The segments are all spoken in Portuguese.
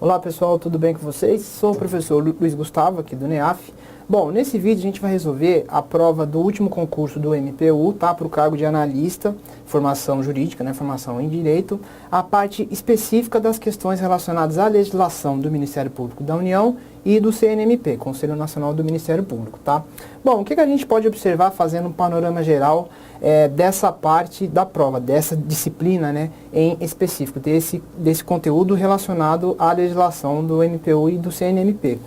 Olá pessoal, tudo bem com vocês? Sou o professor Luiz Gustavo aqui do NEAF. Bom, nesse vídeo a gente vai resolver a prova do último concurso do MPU, tá? Para o cargo de analista, formação jurídica, né? Formação em direito, a parte específica das questões relacionadas à legislação do Ministério Público da União e do CNMP, Conselho Nacional do Ministério Público, tá? Bom, o que a gente pode observar fazendo um panorama geral dessa parte da prova, dessa disciplina, né, em específico, desse conteúdo relacionado à legislação do MPU e do CNMP.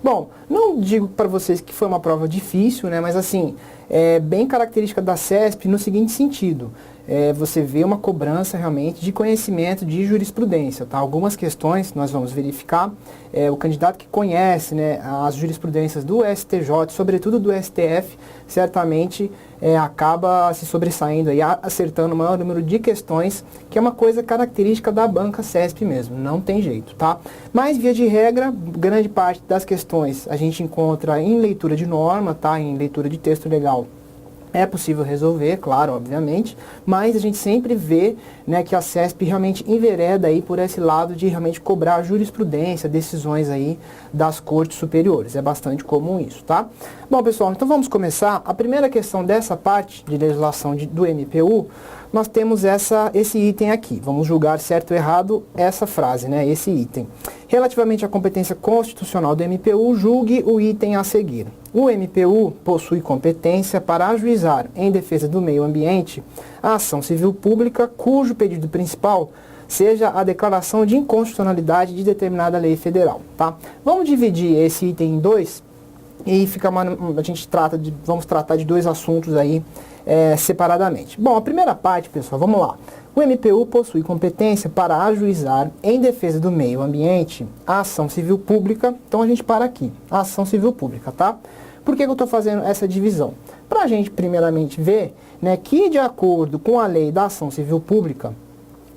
Bom, não digo para vocês que foi uma prova difícil, né, mas assim, é bem característica da CESP no seguinte sentido. Você vê uma cobrança realmente de conhecimento de jurisprudência, tá? Algumas questões nós vamos verificar, o candidato que conhece, né, as jurisprudências do STJ, sobretudo do STF, certamente acaba se sobressaindo e acertando o maior número de questões, que é uma coisa característica da banca CESP mesmo, não tem jeito, tá? Mas, via de regra, grande parte das questões a gente encontra em leitura de norma, tá? Em leitura de texto legal. É possível resolver, claro, obviamente, mas a gente sempre vê, né, que a CESP realmente envereda aí por esse lado de realmente cobrar jurisprudência, decisões aí das cortes superiores. É bastante comum isso, tá? Bom, pessoal, então vamos começar. A primeira questão dessa parte de legislação do MPU, nós temos esse item aqui. Vamos julgar certo ou errado essa frase, né, esse item. Relativamente à competência constitucional do MPU, julgue o item a seguir. O MPU possui competência para ajuizar, em defesa do meio ambiente, a ação civil pública cujo pedido principal seja a declaração de inconstitucionalidade de determinada lei federal, tá? Vamos dividir esse item em dois e vamos tratar de dois assuntos aí separadamente. Bom, a primeira parte, pessoal, vamos lá. O MPU possui competência para ajuizar, em defesa do meio ambiente, a ação civil pública. Então a gente para aqui, a ação civil pública, tá? Por que eu estou fazendo essa divisão? Para a gente, primeiramente, ver, né, que, de acordo com a lei da ação civil pública,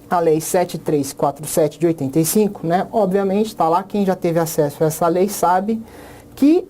a lei 7347 de 85, né, obviamente, está lá, quem já teve acesso a essa lei sabe que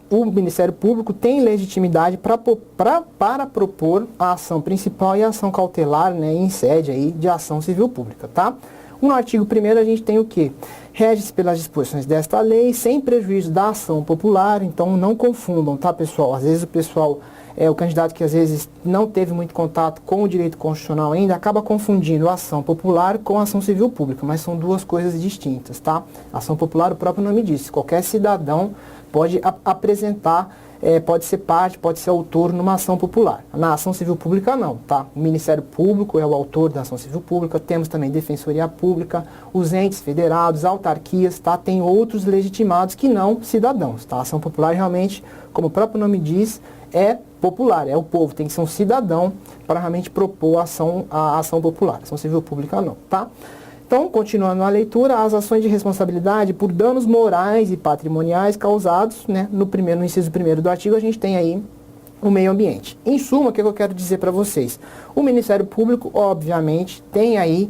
o Ministério Público tem legitimidade para propor a ação principal e a ação cautelar, né, em sede aí de ação civil pública, tá? No artigo 1º a gente tem o quê? Rege-se pelas disposições desta lei, sem prejuízo da ação popular, então não confundam, tá, pessoal? Às vezes o candidato que às vezes não teve muito contato com o direito constitucional ainda, acaba confundindo a ação popular com a ação civil pública, mas são duas coisas distintas, tá? A ação popular, o próprio nome diz, qualquer cidadão pode apresentar, pode ser parte, pode ser autor numa ação popular. Na ação civil pública não, tá? O Ministério Público é o autor da ação civil pública, temos também Defensoria Pública, os entes federados, autarquias, tá? Tem outros legitimados que não cidadãos, tá? A ação popular realmente, como o próprio nome diz, é popular, é o povo, tem que ser um cidadão para realmente propor a ação popular. A ação civil pública não, tá? Então, continuando a leitura, as ações de responsabilidade por danos morais e patrimoniais causados, né, no inciso 1º do artigo, a gente tem aí o meio ambiente. Em suma, o que eu quero dizer para vocês? O Ministério Público, obviamente, tem aí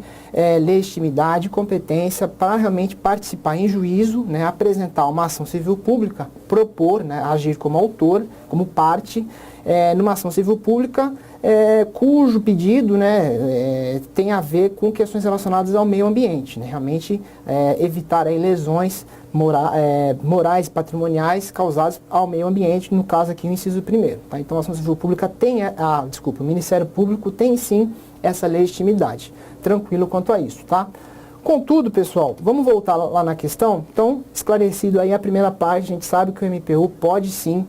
legitimidade e competência para realmente participar em juízo, né, apresentar uma ação civil pública, propor, né, agir como autor, como parte, numa ação civil pública, cujo pedido, né, tem a ver com questões relacionadas ao meio ambiente, né, realmente evitar aí lesões morais e patrimoniais causadas ao meio ambiente, no caso aqui o inciso 1º. Tá? Então a ação civil pública o Ministério Público tem sim essa legitimidade. Tranquilo quanto a isso, tá? Contudo, pessoal, vamos voltar lá na questão. Então, esclarecido aí a primeira parte, a gente sabe que o MPU pode sim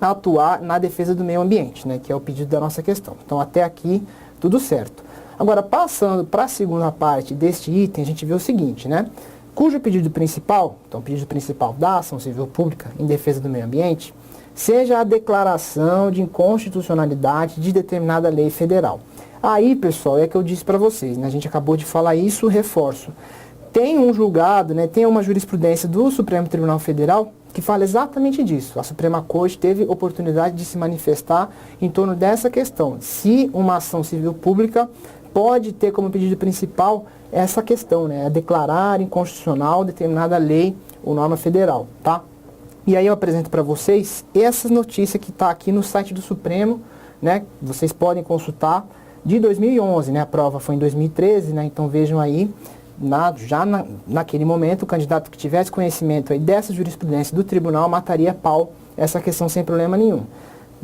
atuar na defesa do meio ambiente, né, que é o pedido da nossa questão. Então, até aqui, tudo certo. Agora, passando para a segunda parte deste item, a gente vê o seguinte, né, cujo pedido principal, então o pedido principal da ação civil pública em defesa do meio ambiente, seja a declaração de inconstitucionalidade de determinada lei federal. Aí, pessoal, é que eu disse para vocês, né, a gente acabou de falar isso, reforço. Tem um julgado, né, tem uma jurisprudência do Supremo Tribunal Federal que fala exatamente disso. A Suprema Corte teve oportunidade de se manifestar em torno dessa questão. Se uma ação civil pública pode ter como pedido principal essa questão, né, declarar inconstitucional determinada lei ou norma federal, tá? E aí eu apresento para vocês essa notícia que está aqui no site do Supremo, né, vocês podem consultar, de 2011, né, a prova foi em 2013, né, então vejam aí naquele momento, o candidato que tivesse conhecimento aí dessa jurisprudência do tribunal mataria a pau essa questão sem problema nenhum.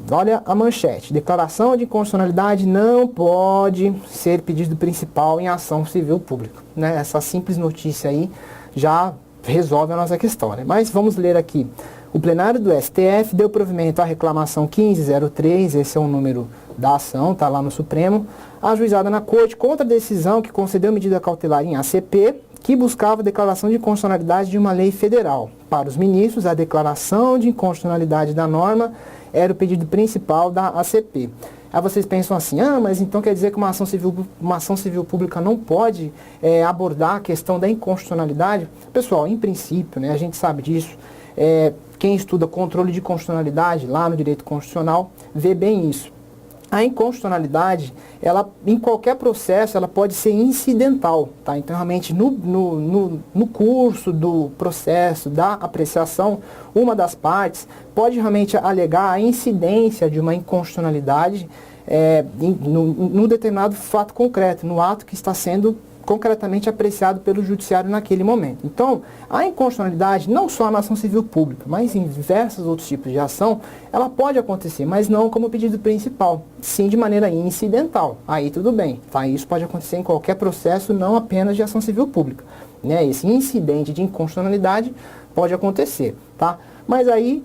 Olha a manchete: declaração de inconstitucionalidade não pode ser pedido principal em ação civil pública. Né? Essa simples notícia aí já resolve a nossa questão. Né? Mas vamos ler aqui. O plenário do STF deu provimento à reclamação 1503, esse é o número da ação, está lá no Supremo, ajuizada na Corte contra a decisão que concedeu medida cautelar em ACP, que buscava a declaração de inconstitucionalidade de uma lei federal. Para os ministros, a declaração de inconstitucionalidade da norma era o pedido principal da ACP. Aí vocês pensam assim, mas então quer dizer que uma ação civil pública não pode abordar a questão da inconstitucionalidade? Pessoal, em princípio, né, a gente sabe disso, quem estuda controle de constitucionalidade lá no direito constitucional vê bem isso. A inconstitucionalidade, ela, em qualquer processo, ela pode ser incidental, tá? Então, realmente, no curso do processo, da apreciação, uma das partes pode realmente alegar a incidência de uma inconstitucionalidade no determinado fato concreto, no ato que está sendo concretamente apreciado pelo judiciário naquele momento. Então, a inconstitucionalidade, não só na ação civil pública, mas em diversos outros tipos de ação, ela pode acontecer, mas não como pedido principal, sim de maneira incidental. Aí tudo bem, tá? Isso pode acontecer em qualquer processo, não apenas de ação civil pública. Né? Esse incidente de inconstitucionalidade pode acontecer, tá? Mas aí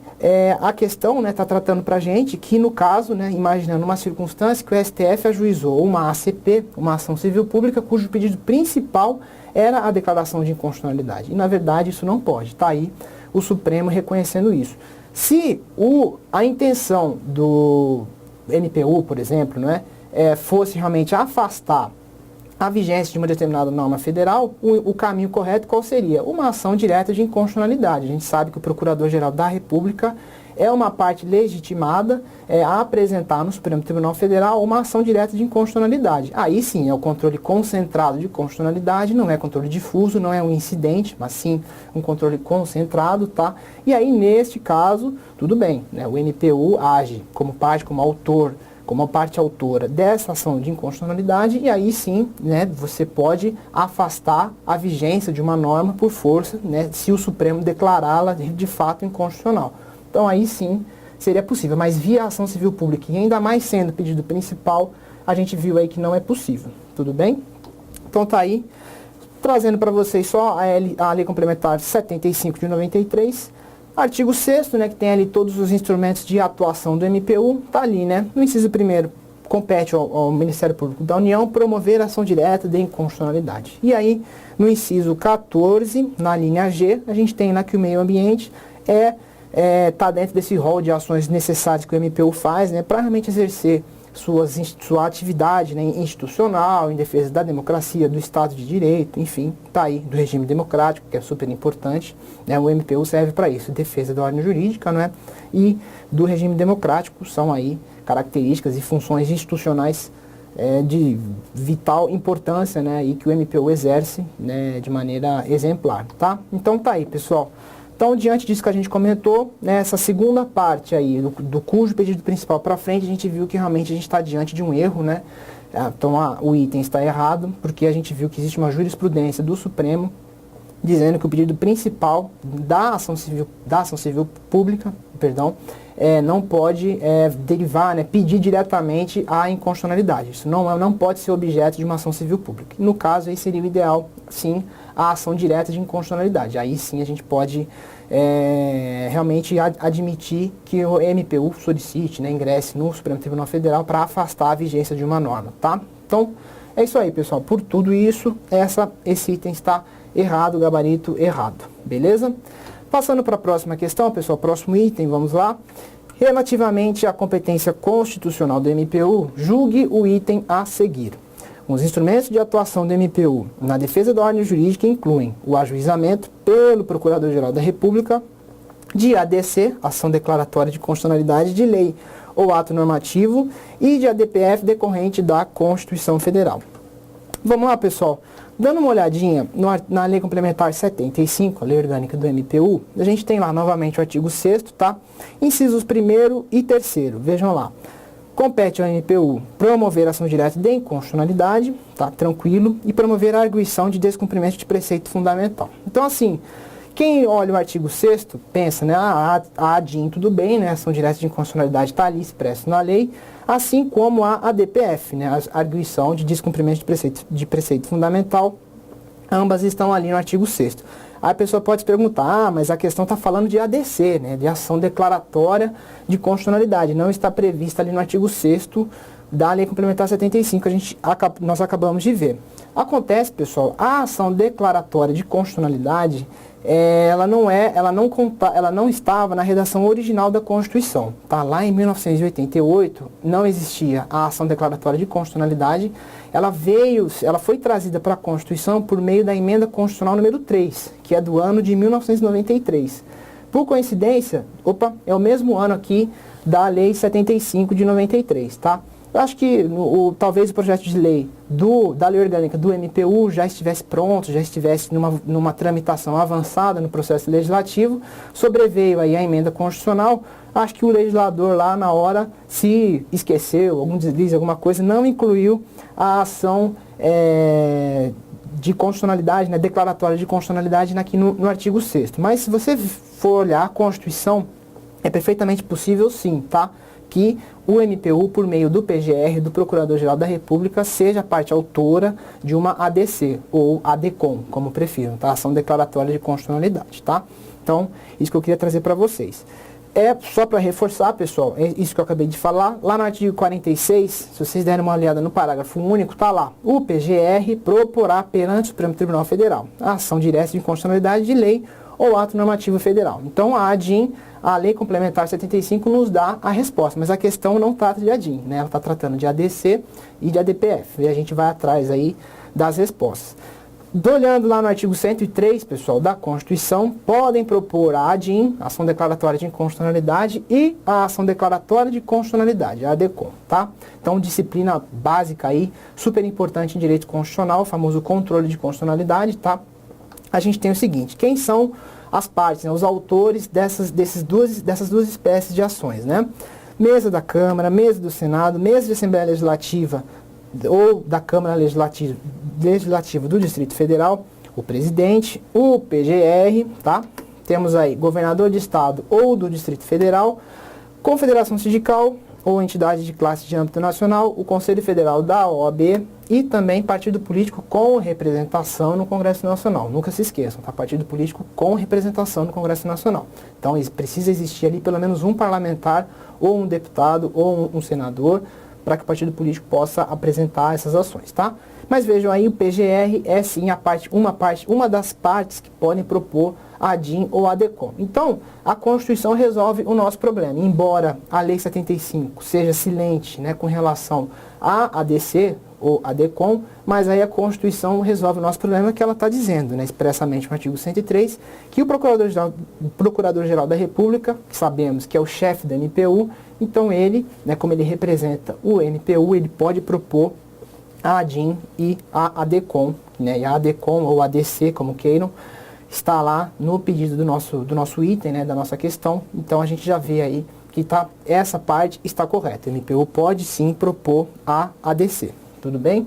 a questão está tratando para a gente que, no caso, né, imaginando uma circunstância que o STF ajuizou uma ACP, uma ação civil pública, cujo pedido principal era a declaração de inconstitucionalidade. E, na verdade, isso não pode. Está aí o Supremo reconhecendo isso. Se a intenção do MPU, por exemplo, não fosse realmente afastar a vigência de uma determinada norma federal, o caminho correto qual seria? Uma ação direta de inconstitucionalidade. A gente sabe que o Procurador-Geral da República é uma parte legitimada a apresentar no Supremo Tribunal Federal uma ação direta de inconstitucionalidade. Aí sim, é o controle concentrado de constitucionalidade, não é controle difuso, não é um incidente, mas sim um controle concentrado, tá? E aí, neste caso, tudo bem, né? O MPU age como parte, como autor, como a parte autora dessa ação de inconstitucionalidade, e aí sim, né, você pode afastar a vigência de uma norma por força, né, se o Supremo declará-la de fato inconstitucional. Então aí sim seria possível, mas via ação civil pública, e ainda mais sendo pedido principal, a gente viu aí que não é possível. Tudo bem? Então tá aí, trazendo para vocês só a Lei Complementar 75 de 93, artigo 6º, né, que tem ali todos os instrumentos de atuação do MPU, tá ali, né? No inciso 1º, compete ao Ministério Público da União promover ação direta de inconstitucionalidade. E aí, no inciso 14, na linha G, a gente tem lá que o meio ambiente tá dentro desse rol de ações necessárias que o MPU faz, né, para realmente exercer sua atividade, né, institucional, em defesa da democracia, do Estado de Direito, enfim, tá aí, do regime democrático, que é super importante, né, o MPU serve para isso, defesa da ordem jurídica, né, e do regime democrático, são aí características e funções institucionais de vital importância, né, e que o MPU exerce, né, de maneira exemplar, tá? Então tá aí, pessoal. Então, diante disso que a gente comentou, nessa segunda parte aí, do cujo pedido principal para frente, a gente viu que realmente a gente está diante de um erro, né? Então, o item está errado, porque a gente viu que existe uma jurisprudência do Supremo dizendo que o pedido principal da ação civil pública, não pode derivar, né, pedir diretamente a inconstitucionalidade. Isso não pode ser objeto de uma ação civil pública. No caso, aí seria o ideal, sim, a ação direta de inconstitucionalidade. Aí sim a gente pode realmente admitir que o MPU solicite, né, ingresse no Supremo Tribunal Federal para afastar a vigência de uma norma, tá? Então, é isso aí, pessoal. Por tudo isso, esse item está errado, gabarito errado, beleza? Passando para a próxima questão, pessoal, próximo item, vamos lá. Relativamente à competência constitucional do MPU, julgue o item a seguir. Os instrumentos de atuação do MPU na defesa da ordem jurídica incluem o ajuizamento pelo Procurador-Geral da República de ADC, ação declaratória de constitucionalidade de lei ou ato normativo, e de ADPF decorrente da Constituição Federal. Vamos lá, pessoal. Dando uma olhadinha na Lei Complementar 75, a Lei Orgânica do MPU, a gente tem lá novamente o artigo 6º, tá? Incisos 1º e 3º, vejam lá. Compete ao MPU promover a ação direta de inconstitucionalidade, tá? Tranquilo, e promover a arguição de descumprimento de preceito fundamental. Então, assim, quem olha o artigo 6º pensa, né, a ADIM tudo bem, né, a ação direta de inconstitucionalidade está ali expresso na lei, assim como a ADPF, né, a arguição de descumprimento de preceito fundamental, ambas estão ali no artigo 6º. Aí a pessoa pode se perguntar, mas a questão está falando de ADC, né, de ação declaratória de constitucionalidade, não está prevista ali no artigo 6º da Lei Complementar 75, nós acabamos de ver. Acontece, pessoal, a ação declaratória de constitucionalidade, ela não estava na redação original da Constituição. Tá? Lá em 1988 não existia a ação declaratória de constitucionalidade. Ela foi trazida para a Constituição por meio da emenda constitucional número 3, que é do ano de 1993. Por coincidência, é o mesmo ano aqui da Lei 75 de 93, tá? Eu acho que talvez o projeto de lei da lei orgânica do MPU já estivesse pronto, já estivesse numa tramitação avançada no processo legislativo, sobreveio aí a emenda constitucional. Acho que o legislador lá na hora se esqueceu, algum deslize, alguma coisa, não incluiu a ação de constitucionalidade, né, declaratória de constitucionalidade aqui no artigo 6º. Mas se você for olhar a Constituição, é perfeitamente possível sim, tá? Que o MPU, por meio do PGR, do Procurador-Geral da República, seja a parte autora de uma ADC, ou ADCOM, como prefiram, tá? Ação declaratória de constitucionalidade, tá? Então, isso que eu queria trazer para vocês. Só para reforçar, pessoal, isso que eu acabei de falar, lá no artigo 46, se vocês derem uma olhada no parágrafo único, tá lá, o PGR proporá perante o Supremo Tribunal Federal a ação direta de inconstitucionalidade de lei ou ato normativo federal. Então, a ADIM, a Lei Complementar 75, nos dá a resposta, mas a questão não trata de ADIM, né? Ela está tratando de ADC e de ADPF, e a gente vai atrás aí das respostas. Olhando lá no artigo 103, pessoal, da Constituição, podem propor a ADIM, ação declaratória de inconstitucionalidade, e a ação declaratória de constitucionalidade, a ADCOM, tá? Então, disciplina básica aí, super importante em direito constitucional, o famoso controle de constitucionalidade, tá? A gente tem o seguinte, quem são as partes, né, os autores dessas duas espécies de ações, né? Mesa da Câmara, mesa do Senado, mesa de Assembleia Legislativa ou da Câmara Legislativa do Distrito Federal, o presidente, o PGR, tá? Temos aí governador de estado ou do Distrito Federal, confederação sindical ou entidade de classe de âmbito nacional, o Conselho Federal da OAB e também partido político com representação no Congresso Nacional. Nunca se esqueçam, tá? Partido político com representação no Congresso Nacional. Então, precisa existir ali pelo menos um parlamentar ou um deputado ou um senador para que o partido político possa apresentar essas ações, tá? Mas vejam aí, o PGR é sim uma das partes que podem propor a ADIM ou a ADCOM. Então, a Constituição resolve o nosso problema. Embora a Lei 75 seja silente, né, com relação à ADC ou ADCOM, mas aí a Constituição resolve o nosso problema, que ela está dizendo, né, expressamente no artigo 103, que o Procurador-Geral da República, que sabemos que é o chefe da MPU, então ele, né, como ele representa o MPU, ele pode propor a ADIM e a ADCOM, né, e a ADCOM ou ADC, como queiram, está lá no pedido do nosso item, né, da nossa questão. Então a gente já vê aí que essa parte está correta. O MPU pode sim propor a ADC, tudo bem?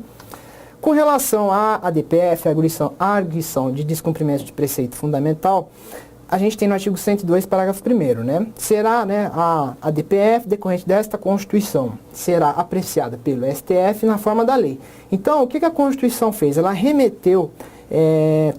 Com relação à ADPF, a arguição de descumprimento de preceito fundamental, a gente tem no artigo 102, parágrafo 1º, né? Será, né, a ADPF, decorrente desta Constituição, será apreciada pelo STF na forma da lei. Então, o que a Constituição fez? Ela remeteu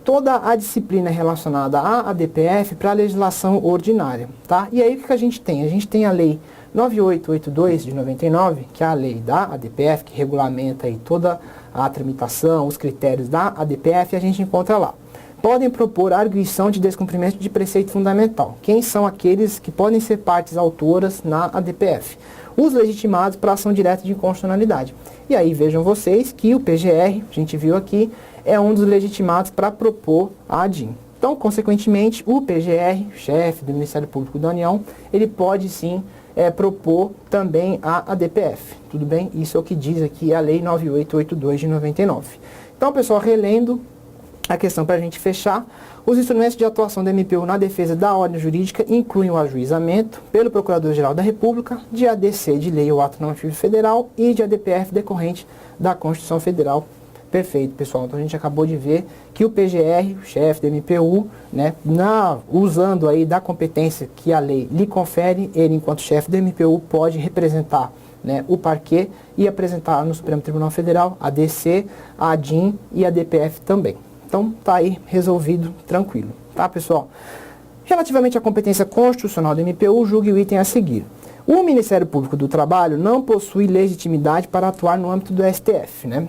toda a disciplina relacionada à ADPF para a legislação ordinária, tá? E aí, o que a gente tem? A gente tem a Lei 9882 de 99, que é a lei da ADPF, que regulamenta aí toda a tramitação, os critérios da ADPF, e a gente encontra lá. Podem propor arguição de descumprimento de preceito fundamental. Quem são aqueles que podem ser partes autoras na ADPF? Os legitimados para ação direta de inconstitucionalidade. E aí vejam vocês que o PGR, a gente viu aqui, é um dos legitimados para propor a ADIM. Então, consequentemente, o PGR, chefe do Ministério Público da União, ele pode sim propor também a ADPF. Tudo bem? Isso é o que diz aqui a Lei 9882 de 99. Então, pessoal, relendo, a questão para a gente fechar. Os instrumentos de atuação da MPU na defesa da ordem jurídica incluem o ajuizamento pelo Procurador-Geral da República, de ADC de lei ou ato normativo federal e de ADPF decorrente da Constituição Federal. Perfeito, pessoal. Então a gente acabou de ver que o PGR, o chefe da MPU, né, usando aí da competência que a lei lhe confere, ele, enquanto chefe da MPU, pode representar, né, o parquê e apresentar no Supremo Tribunal Federal a ADC, a ADIM e a DPF também. Então tá aí resolvido, tranquilo, tá, pessoal? Relativamente à competência constitucional da MPU, julgue o item a seguir. O Ministério Público do Trabalho não possui legitimidade para atuar no âmbito do STF, né?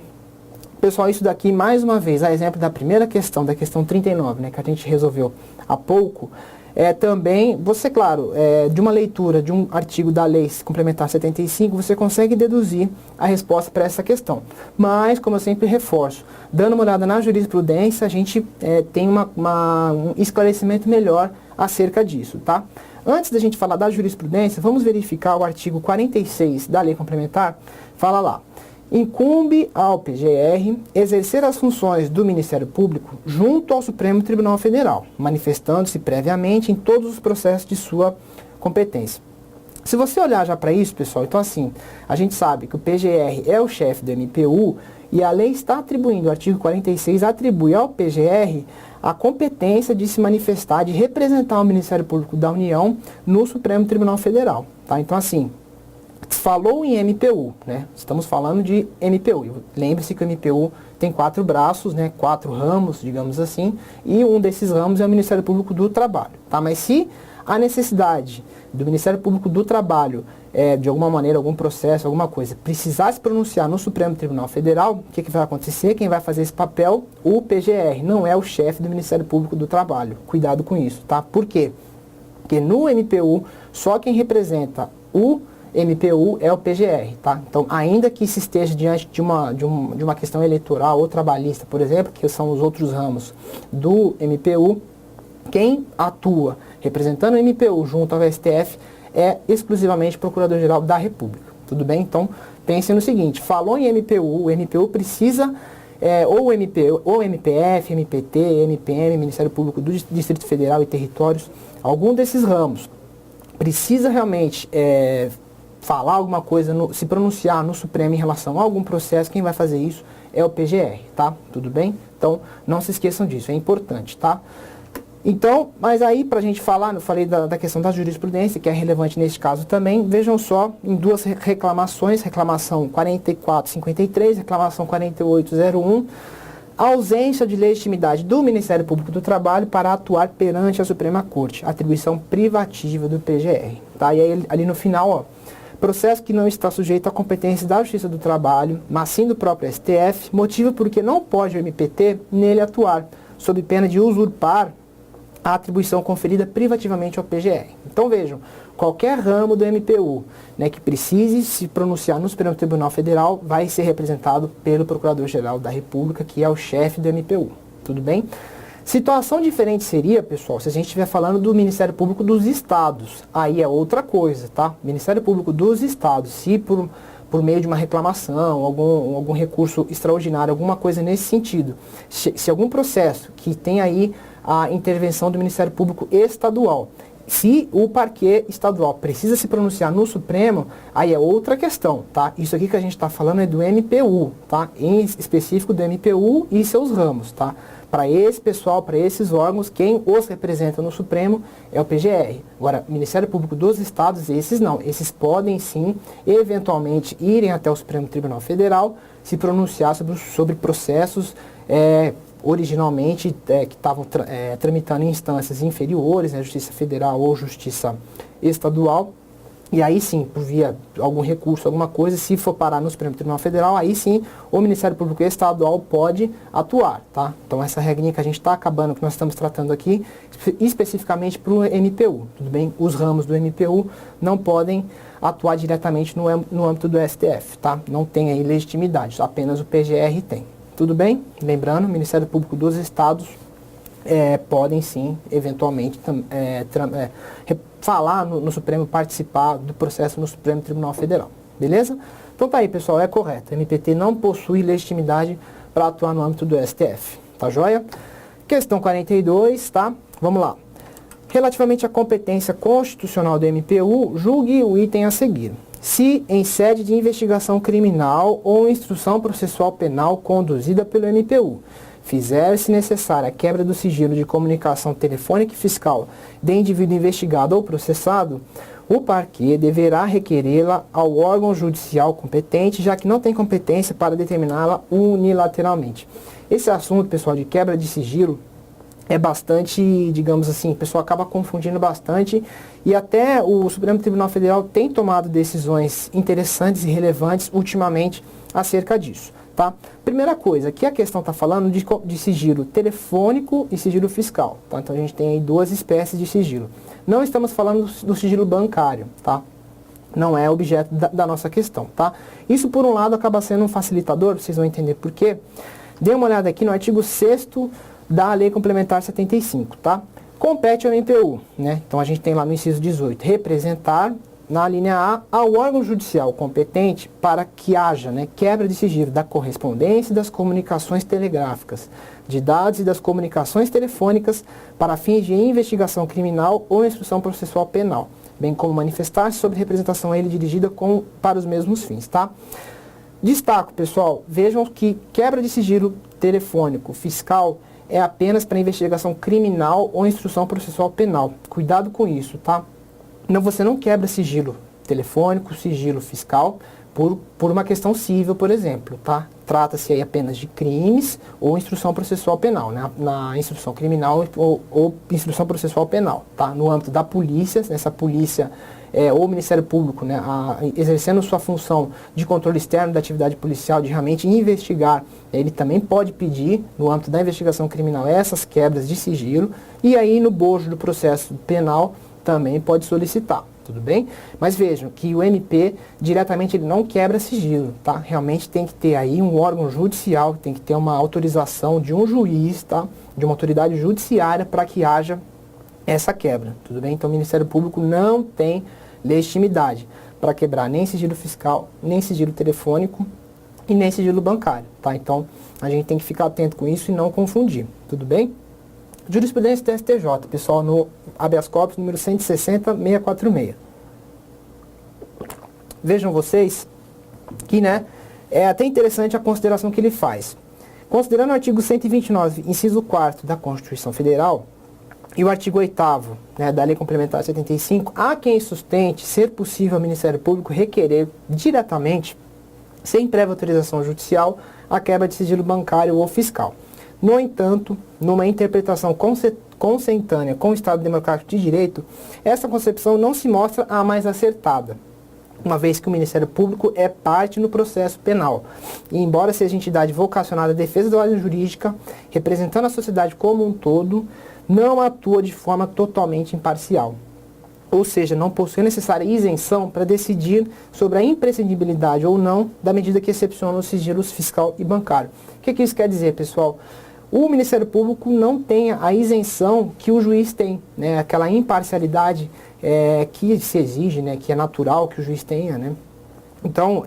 Pessoal, isso daqui, mais uma vez, a exemplo da primeira questão, da questão 39, né, que a gente resolveu há pouco, também, você, claro, de uma leitura de um artigo da Lei Complementar 75, você consegue deduzir a resposta para essa questão. Mas, como eu sempre reforço, dando uma olhada na jurisprudência, a gente tem um esclarecimento melhor acerca disso, tá? Antes da gente falar da jurisprudência, vamos verificar o artigo 46 da Lei Complementar. Fala lá: incumbe ao PGR exercer as funções do Ministério Público junto ao Supremo Tribunal Federal, manifestando-se previamente em todos os processos de sua competência. Se você olhar já para isso, pessoal, então assim, a gente sabe que o PGR é o chefe do MPU e a lei está atribuindo, o artigo 46 atribui ao PGR a competência de se manifestar, de representar o Ministério Público da União no Supremo Tribunal Federal, tá? Então assim, falou em MPU, né? Estamos falando de MPU. Lembre-se que o MPU tem 4 braços, né? 4 ramos, digamos assim, e um desses ramos é o Ministério Público do Trabalho, tá? Mas se a necessidade do Ministério Público do Trabalho, de alguma maneira, algum processo, alguma coisa, precisar se pronunciar no Supremo Tribunal Federal, o que vai acontecer? Quem vai fazer esse papel? O PGR, não é o chefe do Ministério Público do Trabalho. Cuidado com isso, tá? Por quê? Porque no MPU, só quem representa o MPU é o PGR, tá? Então, ainda que se esteja diante de uma questão eleitoral ou trabalhista, por exemplo, que são os outros ramos do MPU, quem atua representando o MPU junto ao STF é exclusivamente o Procurador-Geral da República, tudo bem? Então, pense no seguinte: falou em MPU, o MPU precisa, ou MPF, MPT, MPM, Ministério Público do Distrito Federal e Territórios, algum desses ramos precisa realmente falar alguma coisa, se pronunciar no Supremo em relação a algum processo, quem vai fazer isso é o PGR, tá? Tudo bem? Então, não se esqueçam disso, é importante, tá? Então, mas aí, pra gente falar, eu falei da questão da jurisprudência, que é relevante neste caso também, vejam só, em 2 reclamações, reclamação 4453, reclamação 4801, a ausência de legitimidade do Ministério Público do Trabalho para atuar perante a Suprema Corte, atribuição privativa do PGR, tá? E aí, ali no final, ó, processo que não está sujeito à competência da Justiça do Trabalho, mas sim do próprio STF, motivo porque não pode o MPT nele atuar, sob pena de usurpar a atribuição conferida privativamente ao PGR. Então vejam, qualquer ramo do MPU, né, que precise se pronunciar no Supremo Tribunal Federal vai ser representado pelo Procurador-Geral da República, que é o chefe do MPU. Tudo bem? Situação diferente seria, pessoal, se a gente estiver falando do Ministério Público dos Estados. Aí é outra coisa, tá? Ministério Público dos Estados, se por meio de uma reclamação, algum recurso extraordinário, alguma coisa nesse sentido, se algum processo que tem aí a intervenção do Ministério Público Estadual, se o parquê estadual precisa se pronunciar no Supremo, aí é outra questão, tá? Isso aqui que a gente está falando é do MPU, tá? Em específico do MPU e seus ramos, tá? Para esse pessoal, para esses órgãos, quem os representa no Supremo é o PGR. Agora, Ministério Público dos Estados, esses não. Esses podem sim, eventualmente, irem até o Supremo Tribunal Federal, se pronunciar sobre processos originalmente que estavam tramitando em instâncias inferiores, né, Justiça Federal ou Justiça Estadual, e aí sim, por via algum recurso, alguma coisa, se for parar no Supremo Tribunal Federal, aí sim o Ministério Público Estadual pode atuar, tá? Então essa regrinha que a gente está acabando, que nós estamos tratando aqui, especificamente para o MPU, tudo bem? Os ramos do MPU não podem atuar diretamente no âmbito do STF, tá? Não tem aí legitimidade, apenas o PGR tem. Tudo bem? Lembrando, o Ministério Público dos Estados podem sim, eventualmente, falar no Supremo, participar do processo no Supremo Tribunal Federal. Beleza? Então tá aí, pessoal, é correto. O MPT não possui legitimidade para atuar no âmbito do STF. tá joia? Questão 42, tá? Vamos lá. Relativamente à competência constitucional do MPU, julgue o item a seguir. Se, em sede de investigação criminal ou instrução processual penal conduzida pelo MPU, fizer-se necessária a quebra do sigilo de comunicação telefônica e fiscal de indivíduo investigado ou processado, o parquê deverá requerê-la ao órgão judicial competente, já que não tem competência para determiná-la unilateralmente. Esse assunto, pessoal, de quebra de sigilo é bastante, digamos assim, o pessoal acaba confundindo bastante e até o Supremo Tribunal Federal tem tomado decisões interessantes e relevantes ultimamente acerca disso. Tá? Primeira coisa, aqui a questão está falando de sigilo telefônico e sigilo fiscal. Tá? Então a gente tem aí duas espécies de sigilo. Não estamos falando do sigilo bancário, tá? Não é objeto da nossa questão. Tá? Isso, por um lado, acaba sendo um facilitador, vocês vão entender por quê. Dê uma olhada aqui no artigo 6º da Lei Complementar 75. Tá? Compete ao MPU, né? Então a gente tem lá no inciso 18, representar, na linha A, ao órgão judicial competente para que haja, né, quebra de sigilo da correspondência e das comunicações telegráficas, de dados e das comunicações telefônicas para fins de investigação criminal ou instrução processual penal, bem como manifestar-se sobre representação a ele dirigida para os mesmos fins. Tá? Destaco, pessoal, vejam que quebra de sigilo telefônico fiscal é apenas para investigação criminal ou instrução processual penal. Cuidado com isso, tá? Não, você não quebra sigilo telefônico, sigilo fiscal, por uma questão civil, por exemplo, tá? Trata-se aí apenas de crimes ou instrução processual penal, né? Na instrução criminal ou instrução processual penal, tá? No âmbito da polícia, essa polícia ou o Ministério Público, né, exercendo sua função de controle externo da atividade policial, de realmente investigar, ele também pode pedir, no âmbito da investigação criminal, essas quebras de sigilo, e aí no bojo do processo penal, também pode solicitar, tudo bem? Mas vejam que o MP diretamente ele não quebra sigilo, tá? Realmente tem que ter aí um órgão judicial, tem que ter uma autorização de um juiz, tá? De uma autoridade judiciária para que haja essa quebra, tudo bem? Então o Ministério Público não tem legitimidade para quebrar nem sigilo fiscal, nem sigilo telefônico e nem sigilo bancário, tá? Então a gente tem que ficar atento com isso e não confundir, tudo bem? Jurisprudência do STJ, pessoal, no habeas corpus número 160.646. Vejam vocês que, né, é até interessante a consideração que ele faz. Considerando o artigo 129, inciso 4º da Constituição Federal e o artigo 8º, né, da Lei Complementar 75, há quem sustente ser possível ao Ministério Público requerer diretamente, sem prévia autorização judicial, a quebra de sigilo bancário ou fiscal. No entanto, numa interpretação consentânea com o Estado Democrático de Direito, essa concepção não se mostra a mais acertada, uma vez que o Ministério Público é parte no processo penal. E embora seja entidade vocacionada à defesa da ordem jurídica, representando a sociedade como um todo, não atua de forma totalmente imparcial. Ou seja, não possui a necessária isenção para decidir sobre a imprescindibilidade ou não da medida que excepciona os sigilos fiscal e bancário. O que isso quer dizer, pessoal? O Ministério Público não tem a isenção que o juiz tem, né? Aquela imparcialidade que se exige, né? Que é natural que o juiz tenha, né? Então,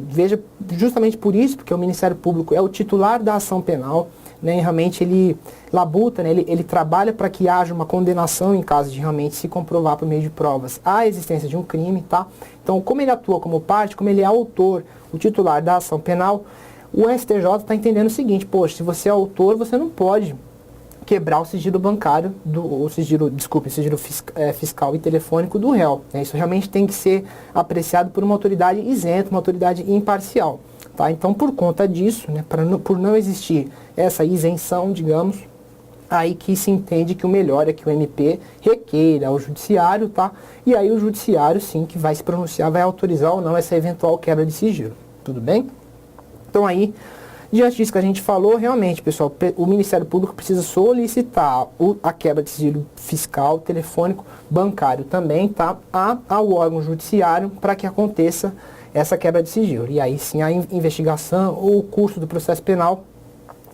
veja, justamente por isso, porque o Ministério Público é o titular da ação penal, né? E realmente ele labuta, né? Ele trabalha para que haja uma condenação em caso de realmente se comprovar por meio de provas a existência de um crime, tá? Então, como ele atua como parte, como ele é autor, o titular da ação penal, o STJ está entendendo o seguinte: poxa, se você é autor, você não pode quebrar o sigilo bancário, sigilo fiscal e telefônico do réu. Né? Isso realmente tem que ser apreciado por uma autoridade isenta, uma autoridade imparcial. Tá? Então, por conta disso, né, por não existir essa isenção, digamos, aí que se entende que o melhor é que o MP requeira ao judiciário, tá? E aí o judiciário, sim, que vai se pronunciar, vai autorizar ou não essa eventual quebra de sigilo. Tudo bem? Então aí, diante disso que a gente falou, realmente, pessoal, o Ministério Público precisa solicitar a quebra de sigilo fiscal, telefônico, bancário também, tá? Ao órgão judiciário para que aconteça essa quebra de sigilo. E aí sim a investigação ou o curso do processo penal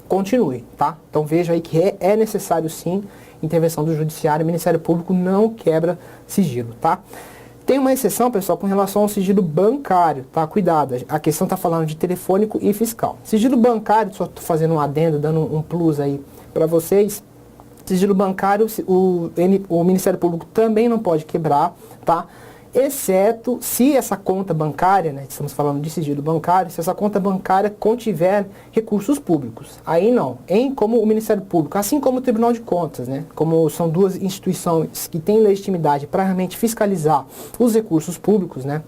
continue, tá? Então veja aí que é necessário sim intervenção do judiciário, o Ministério Público não quebra sigilo, tá? Tem uma exceção, pessoal, com relação ao sigilo bancário, tá? Cuidado, a questão está falando de telefônico e fiscal. Sigilo bancário, só estou fazendo um adendo, dando um plus aí para vocês. Sigilo bancário, o Ministério Público também não pode quebrar, tá? Exceto se essa conta bancária, né, estamos falando de sigilo bancário, se essa conta bancária contiver recursos públicos. Aí não, como o Ministério Público, assim como o Tribunal de Contas, né, como são duas instituições que têm legitimidade para realmente fiscalizar os recursos públicos, né,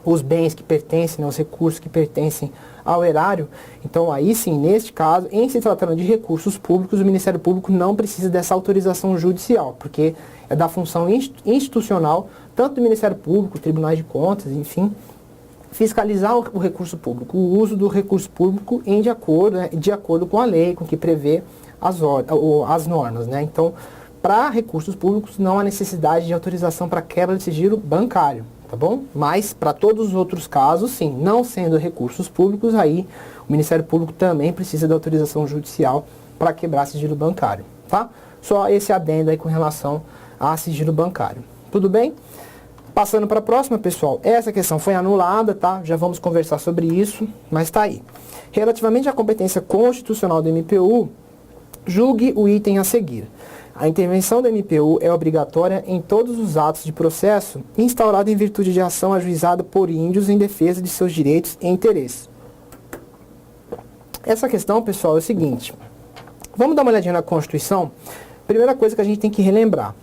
os bens que pertencem, né, os recursos que pertencem ao erário, então aí sim, neste caso, em se tratando de recursos públicos, o Ministério Público não precisa dessa autorização judicial, porque é da função institucional, tanto do Ministério Público, Tribunais de Contas, enfim, fiscalizar o recurso público, o uso do recurso público de acordo com a lei, com que prevê as normas, né? Então, para recursos públicos não há necessidade de autorização para quebra de sigilo bancário, tá bom? Mas para todos os outros casos, sim, não sendo recursos públicos, aí o Ministério Público também precisa da autorização judicial para quebrar sigilo bancário, tá? Só esse adendo aí com relação a sigilo bancário. Tudo bem? Passando para a próxima, pessoal, essa questão foi anulada, tá? Já vamos conversar sobre isso, mas está aí. Relativamente à competência constitucional do MPU, julgue o item a seguir. A intervenção do MPU é obrigatória em todos os atos de processo instaurado em virtude de ação ajuizada por índios em defesa de seus direitos e interesses. Essa questão, pessoal, é o seguinte. Vamos dar uma olhadinha na Constituição. Primeira coisa que a gente tem que relembrar.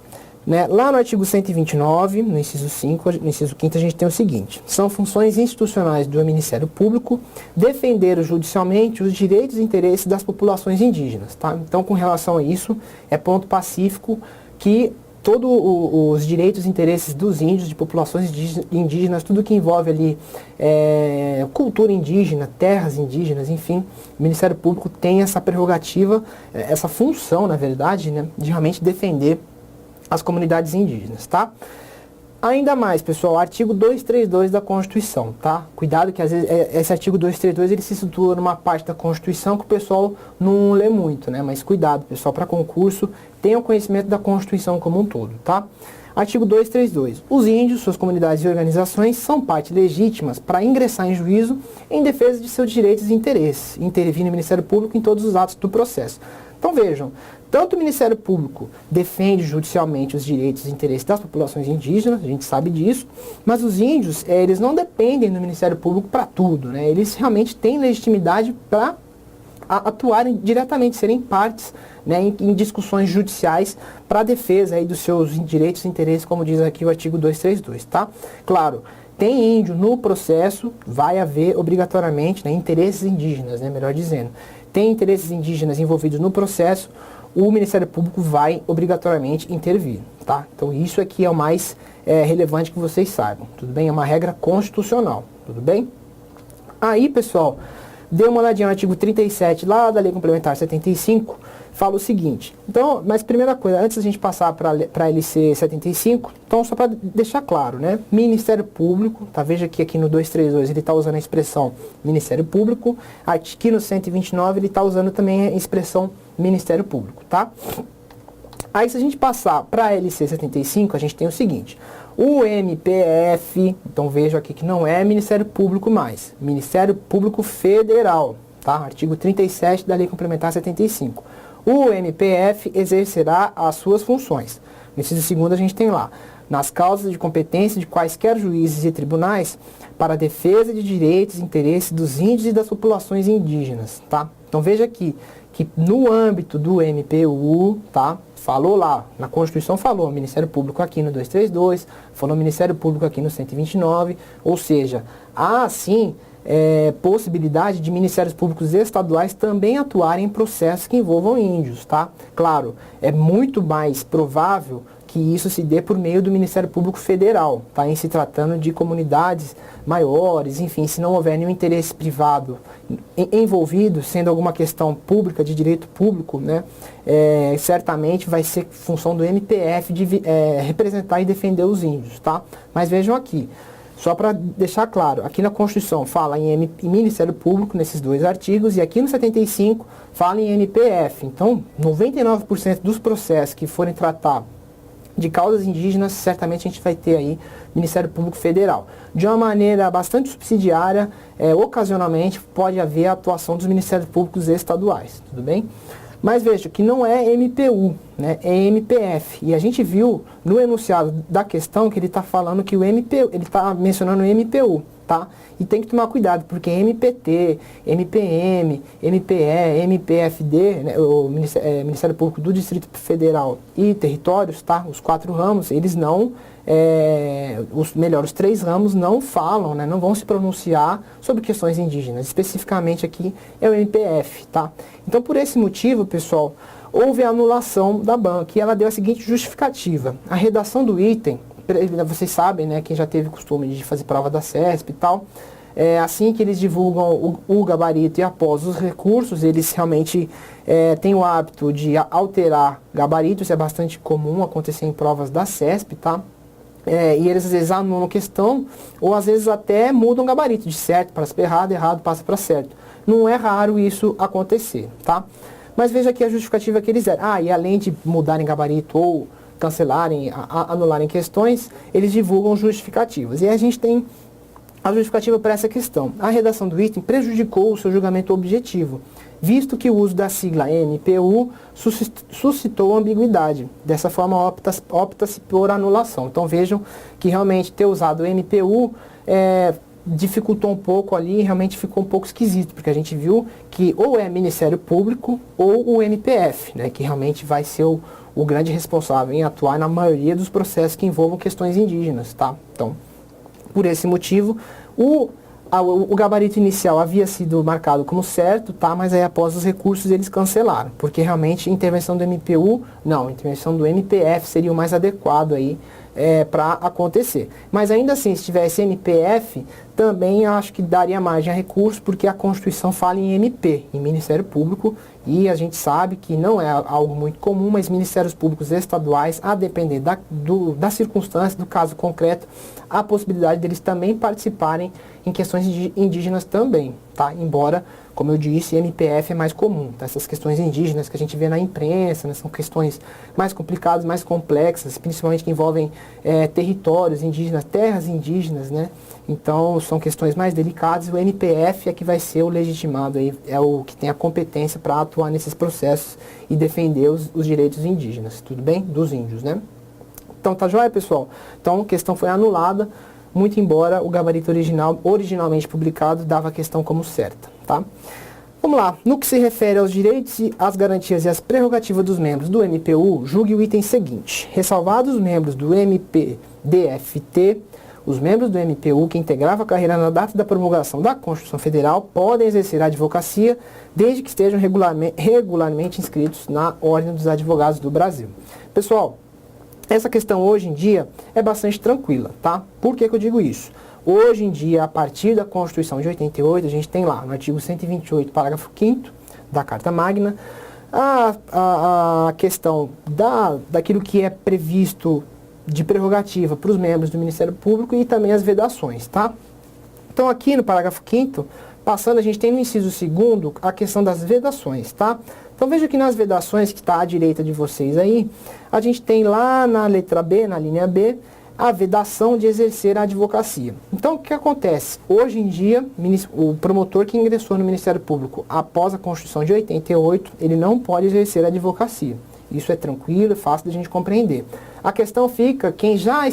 Né? Lá no artigo 129, no inciso 5, no inciso 5, a gente tem o seguinte: são funções institucionais do Ministério Público defender judicialmente os direitos e interesses das populações indígenas. Tá? Então, com relação a isso, é ponto pacífico que todos os direitos e interesses dos índios, de populações indígenas, tudo que envolve ali cultura indígena, terras indígenas, enfim, o Ministério Público tem essa prerrogativa, essa função, na verdade, né, de realmente defender as comunidades indígenas, tá? Ainda mais, pessoal, artigo 232 da Constituição, tá? Cuidado que às vezes esse artigo 232 ele se situa numa parte da Constituição que o pessoal não lê muito, né? Mas cuidado, pessoal, para concurso, tenham conhecimento da Constituição como um todo, tá? Artigo 232. Os índios, suas comunidades e organizações são partes legítimas para ingressar em juízo em defesa de seus direitos e interesses, intervir no Ministério Público em todos os atos do processo. Então vejam, tanto o Ministério Público defende judicialmente os direitos e interesses das populações indígenas, a gente sabe disso, mas os índios, eles não dependem do Ministério Público para tudo, né? Eles realmente têm legitimidade para atuarem diretamente, serem partes, né, em discussões judiciais para a defesa aí dos seus direitos e interesses, como diz aqui o artigo 232, tá? Claro, tem índio no processo, vai haver obrigatoriamente, né, interesses indígenas, né, melhor dizendo. Tem interesses indígenas envolvidos no processo, o Ministério Público vai obrigatoriamente intervir, tá? Então isso aqui é o mais relevante que vocês saibam, tudo bem? É uma regra constitucional, tudo bem? Aí, pessoal, dê uma olhadinha no artigo 37 lá da Lei Complementar 75, fala o seguinte. Então, mas primeira coisa, antes da gente passar para a LC 75, então só para deixar claro, né? Ministério Público, tá? Veja que aqui no 232 ele está usando a expressão Ministério Público, aqui no 129 ele está usando também a expressão Ministério Público, tá? Aí se a gente passar para a LC 75, a gente tem o seguinte: o MPF, então vejo aqui que não é Ministério Público mais, Ministério Público Federal, tá? Artigo 37 da Lei Complementar 75. O MPF exercerá as suas funções. No inciso segundo a gente tem lá: nas causas de competência de quaisquer juízes e tribunais para a defesa de direitos e interesses dos índios e das populações indígenas, tá? Então veja aqui que no âmbito do MPU, tá? Falou lá, na Constituição falou Ministério Público aqui no 232, falou Ministério Público aqui no 129, ou seja, há sim possibilidade de Ministérios Públicos estaduais também atuarem em processos que envolvam índios, tá? Claro, é muito mais provável que isso se dê por meio do Ministério Público Federal, tá? Em se tratando de comunidades maiores, enfim, se não houver nenhum interesse privado envolvido, sendo alguma questão pública, de direito público, né? Certamente vai ser função do MPF de representar e defender os índios, tá? Mas vejam aqui, só para deixar claro, aqui na Constituição fala em Ministério Público, nesses dois artigos, e aqui no 75 fala em MPF. Então, 99% dos processos que forem tratar de causas indígenas, certamente a gente vai ter aí Ministério Público Federal. De uma maneira bastante subsidiária, ocasionalmente pode haver a atuação dos Ministérios Públicos estaduais, tudo bem? Mas veja que não é MPU, né, é MPF. E a gente viu no enunciado da questão que ele está falando que o MPU, ele está mencionando o MPU, tá? E tem que tomar cuidado, porque MPT, MPM, MPE, MPFD, né, o Ministério Público do Distrito Federal e Territórios, tá? Os 4 ramos, eles não, os 3 ramos não falam, né, não vão se pronunciar sobre questões indígenas. Especificamente aqui é o MPF, tá? Então, por esse motivo, pessoal, houve a anulação da banca e ela deu a seguinte justificativa. A redação do item, vocês sabem, né, quem já teve costume de fazer prova da CESP e tal, assim que eles divulgam o gabarito e após os recursos, eles realmente têm o hábito de alterar gabarito, isso é bastante comum acontecer em provas da CESP, tá? E eles às vezes anulam questão, ou às vezes até mudam gabarito, de certo passa para errado, errado passa para certo. Não é raro isso acontecer, tá? Mas veja aqui a justificativa que eles deram. E além de mudarem gabarito ou cancelarem, anularem questões, eles divulgam justificativas. E a gente tem a justificativa para essa questão. A redação do item prejudicou o seu julgamento objetivo, visto que o uso da sigla MPU suscitou ambiguidade. Dessa forma, opta-se por anulação. Então vejam que realmente ter usado o MPU dificultou um pouco ali, realmente ficou um pouco esquisito, porque a gente viu que ou é Ministério Público ou o MPF, né, que realmente vai ser o grande responsável em atuar na maioria dos processos que envolvam questões indígenas, tá? Então, por esse motivo, o gabarito inicial havia sido marcado como certo, tá? Mas aí após os recursos eles cancelaram, porque realmente intervenção do MPU, não, intervenção do MPF seria o mais adequado aí para acontecer. Mas ainda assim, se tivesse MPF, também acho que daria margem a recurso, porque a Constituição fala em MP, em Ministério Público, e a gente sabe que não é algo muito comum, mas Ministérios Públicos estaduais, a depender da circunstância, do caso concreto, a possibilidade deles também participarem em questões indígenas também, tá? Embora, como eu disse, MPF é mais comum, tá? Essas questões indígenas que a gente vê na imprensa, né, são questões mais complicadas, mais complexas, principalmente que envolvem territórios indígenas, terras indígenas, né? Então, são questões mais delicadas e o MPF é que vai ser o legitimado, aí, é o que tem a competência para atuar nesses processos e defender os direitos indígenas, tudo bem? Dos índios, né? Então, tá joia, pessoal? Então, a questão foi anulada, muito embora o gabarito originalmente publicado dava a questão como certa, tá? Vamos lá. No que se refere aos direitos, às garantias e às prerrogativas dos membros do MPU, julgue o item seguinte. Ressalvados os membros do MPDFT, os membros do MPU que integravam a carreira na data da promulgação da Constituição Federal podem exercer a advocacia desde que estejam regularmente inscritos na Ordem dos Advogados do Brasil. Pessoal, essa questão hoje em dia é bastante tranquila, tá? Por que eu digo isso? Hoje em dia, a partir da Constituição de 88, a gente tem lá, no artigo 128, parágrafo 5º da Carta Magna, a questão daquilo que é previsto de prerrogativa para os membros do Ministério Público e também as vedações, tá? Então, aqui no parágrafo 5º, passando, a gente tem no inciso 2º a questão das vedações, tá? Então, veja que nas vedações, que está à direita de vocês aí, a gente tem lá na letra B, na linha B, a vedação de exercer a advocacia. Então, o que acontece? Hoje em dia, o promotor que ingressou no Ministério Público após a Constituição de 88, ele não pode exercer a advocacia. Isso é tranquilo, é fácil de a gente compreender. A questão fica quem já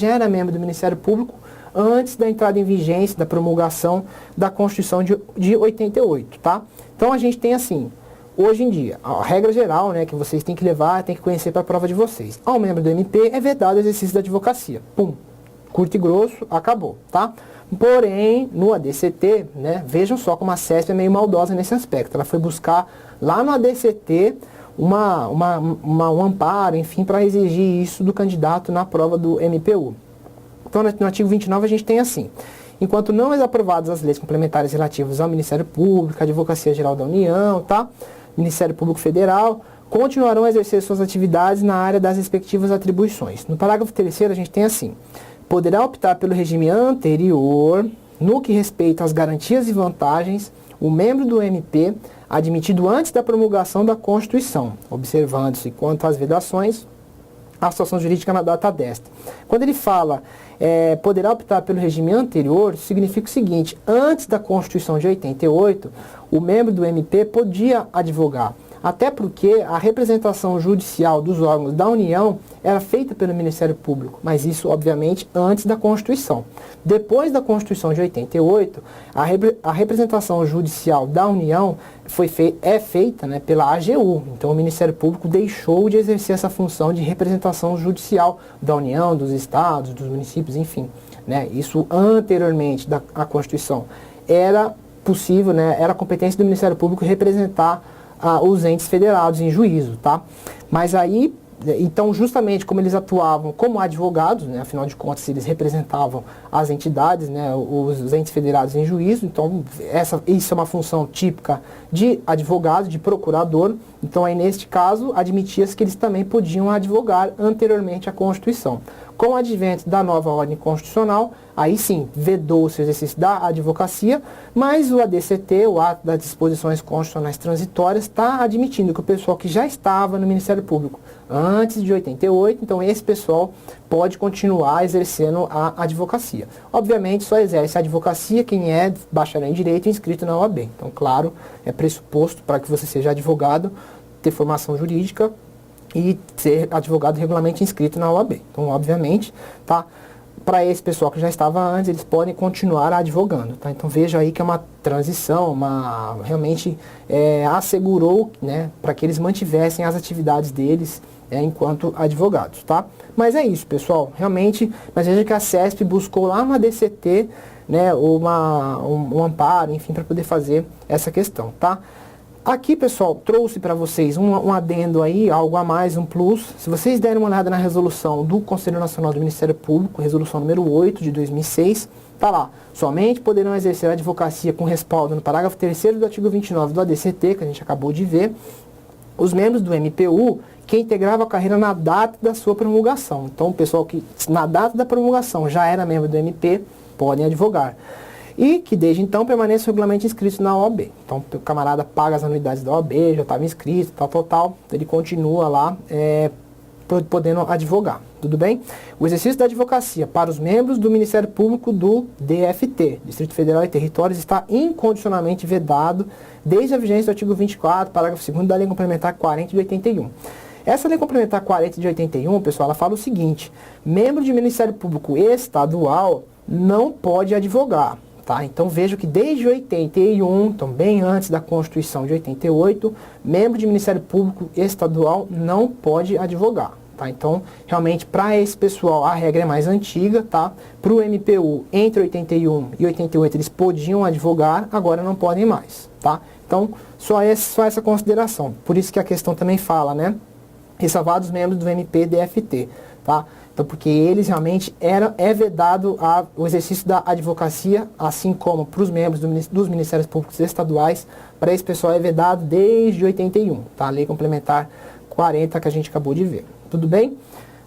era membro do Ministério Público antes da entrada em vigência, da promulgação da Constituição de 88, tá? Então, a gente tem assim, hoje em dia, a regra geral, né, que vocês têm que levar, têm que conhecer para a prova de vocês. Ao membro do MP é vedado o exercício da advocacia. Pum, curto e grosso, acabou, tá? Porém, no ADCT, né, vejam só como a CESP é meio maldosa nesse aspecto. Ela foi buscar lá no ADCT um amparo, enfim, para exigir isso do candidato na prova do MPU. Então, no artigo 29, a gente tem assim: enquanto não aprovadas as leis complementares relativas ao Ministério Público, à Advocacia Geral da União, tá? Ministério Público Federal, continuarão a exercer suas atividades na área das respectivas atribuições. No parágrafo 3º, a gente tem assim: poderá optar pelo regime anterior, no que respeita às garantias e vantagens, o membro do MP, admitido antes da promulgação da Constituição, observando-se quanto às vedações, a situação jurídica na data desta. Quando ele fala poderá optar pelo regime anterior, significa o seguinte: antes da Constituição de 88, o membro do MP podia advogar, até porque a representação judicial dos órgãos da União era feita pelo Ministério Público, mas isso, obviamente, antes da Constituição. Depois da Constituição de 88, a representação judicial da União é feita, né, pela AGU. Então, o Ministério Público deixou de exercer essa função de representação judicial da União, dos estados, dos municípios, enfim. Né? Isso anteriormente à Constituição. Era possível, né, era competência do Ministério Público representar os entes federados em juízo, tá? Mas aí, então, justamente como eles atuavam como advogados, né, afinal de contas, eles representavam as entidades, né, os entes federados em juízo, então isso é uma função típica de advogado, de procurador. Então, aí neste caso, admitia-se que eles também podiam advogar anteriormente à Constituição. Com o advento da nova ordem constitucional, aí sim, vedou-se o exercício da advocacia, mas o ADCT, o Ato das Disposições Constitucionais Transitórias, está admitindo que o pessoal que já estava no Ministério Público antes de 88, então esse pessoal pode continuar exercendo a advocacia. Obviamente, só exerce a advocacia quem é bacharel em Direito e inscrito na OAB. Então, claro, é pressuposto para que você seja advogado, ter formação jurídica e ser advogado regularmente inscrito na OAB. Então, obviamente, tá? Para esse pessoal que já estava antes, eles podem continuar advogando, tá? Então, veja aí que é uma transição, realmente assegurou, né, para que eles mantivessem as atividades deles enquanto advogados, tá? Mas é isso, pessoal, realmente, mas veja que a CESP buscou lá uma DCT, né, um amparo, enfim, para poder fazer essa questão, tá? Aqui, pessoal, trouxe para vocês um adendo aí, algo a mais, um plus. Se vocês derem uma olhada na resolução do Conselho Nacional do Ministério Público, resolução número 8 de 2006, tá lá. Somente poderão exercer a advocacia com respaldo no parágrafo 3º do artigo 29 do ADCT, que a gente acabou de ver, os membros do MPU que integrava a carreira na data da sua promulgação. Então, o pessoal que na data da promulgação já era membro do MP, podem advogar. E que desde então permaneça regularmente inscrito na OAB. Então o camarada paga as anuidades da OAB, já estava inscrito, tal. Então, ele continua lá podendo advogar. Tudo bem? O exercício da advocacia para os membros do Ministério Público do DFT, Distrito Federal e Territórios, está incondicionalmente vedado desde a vigência do artigo 24, parágrafo 2º da Lei Complementar 40 de 81. Essa Lei Complementar 40 de 81, pessoal, ela fala o seguinte: membro de Ministério Público estadual não pode advogar. Tá? Então vejo que desde 81, então bem antes da Constituição de 88, membro de Ministério Público estadual não pode advogar. Tá? Então, realmente, para esse pessoal, a regra é mais antiga. Tá? Para o MPU, entre 81 e 88, eles podiam advogar, agora não podem mais. Tá? Então, só essa consideração. Por isso que a questão também fala, né? Ressalvados membros do MP-DFT. Tá? Então, porque eles realmente é vedado o exercício da advocacia, assim como para os membros dos Ministérios Públicos Estaduais, para esse pessoal é vedado desde 81, tá? A Lei Complementar 40 que a gente acabou de ver. Tudo bem?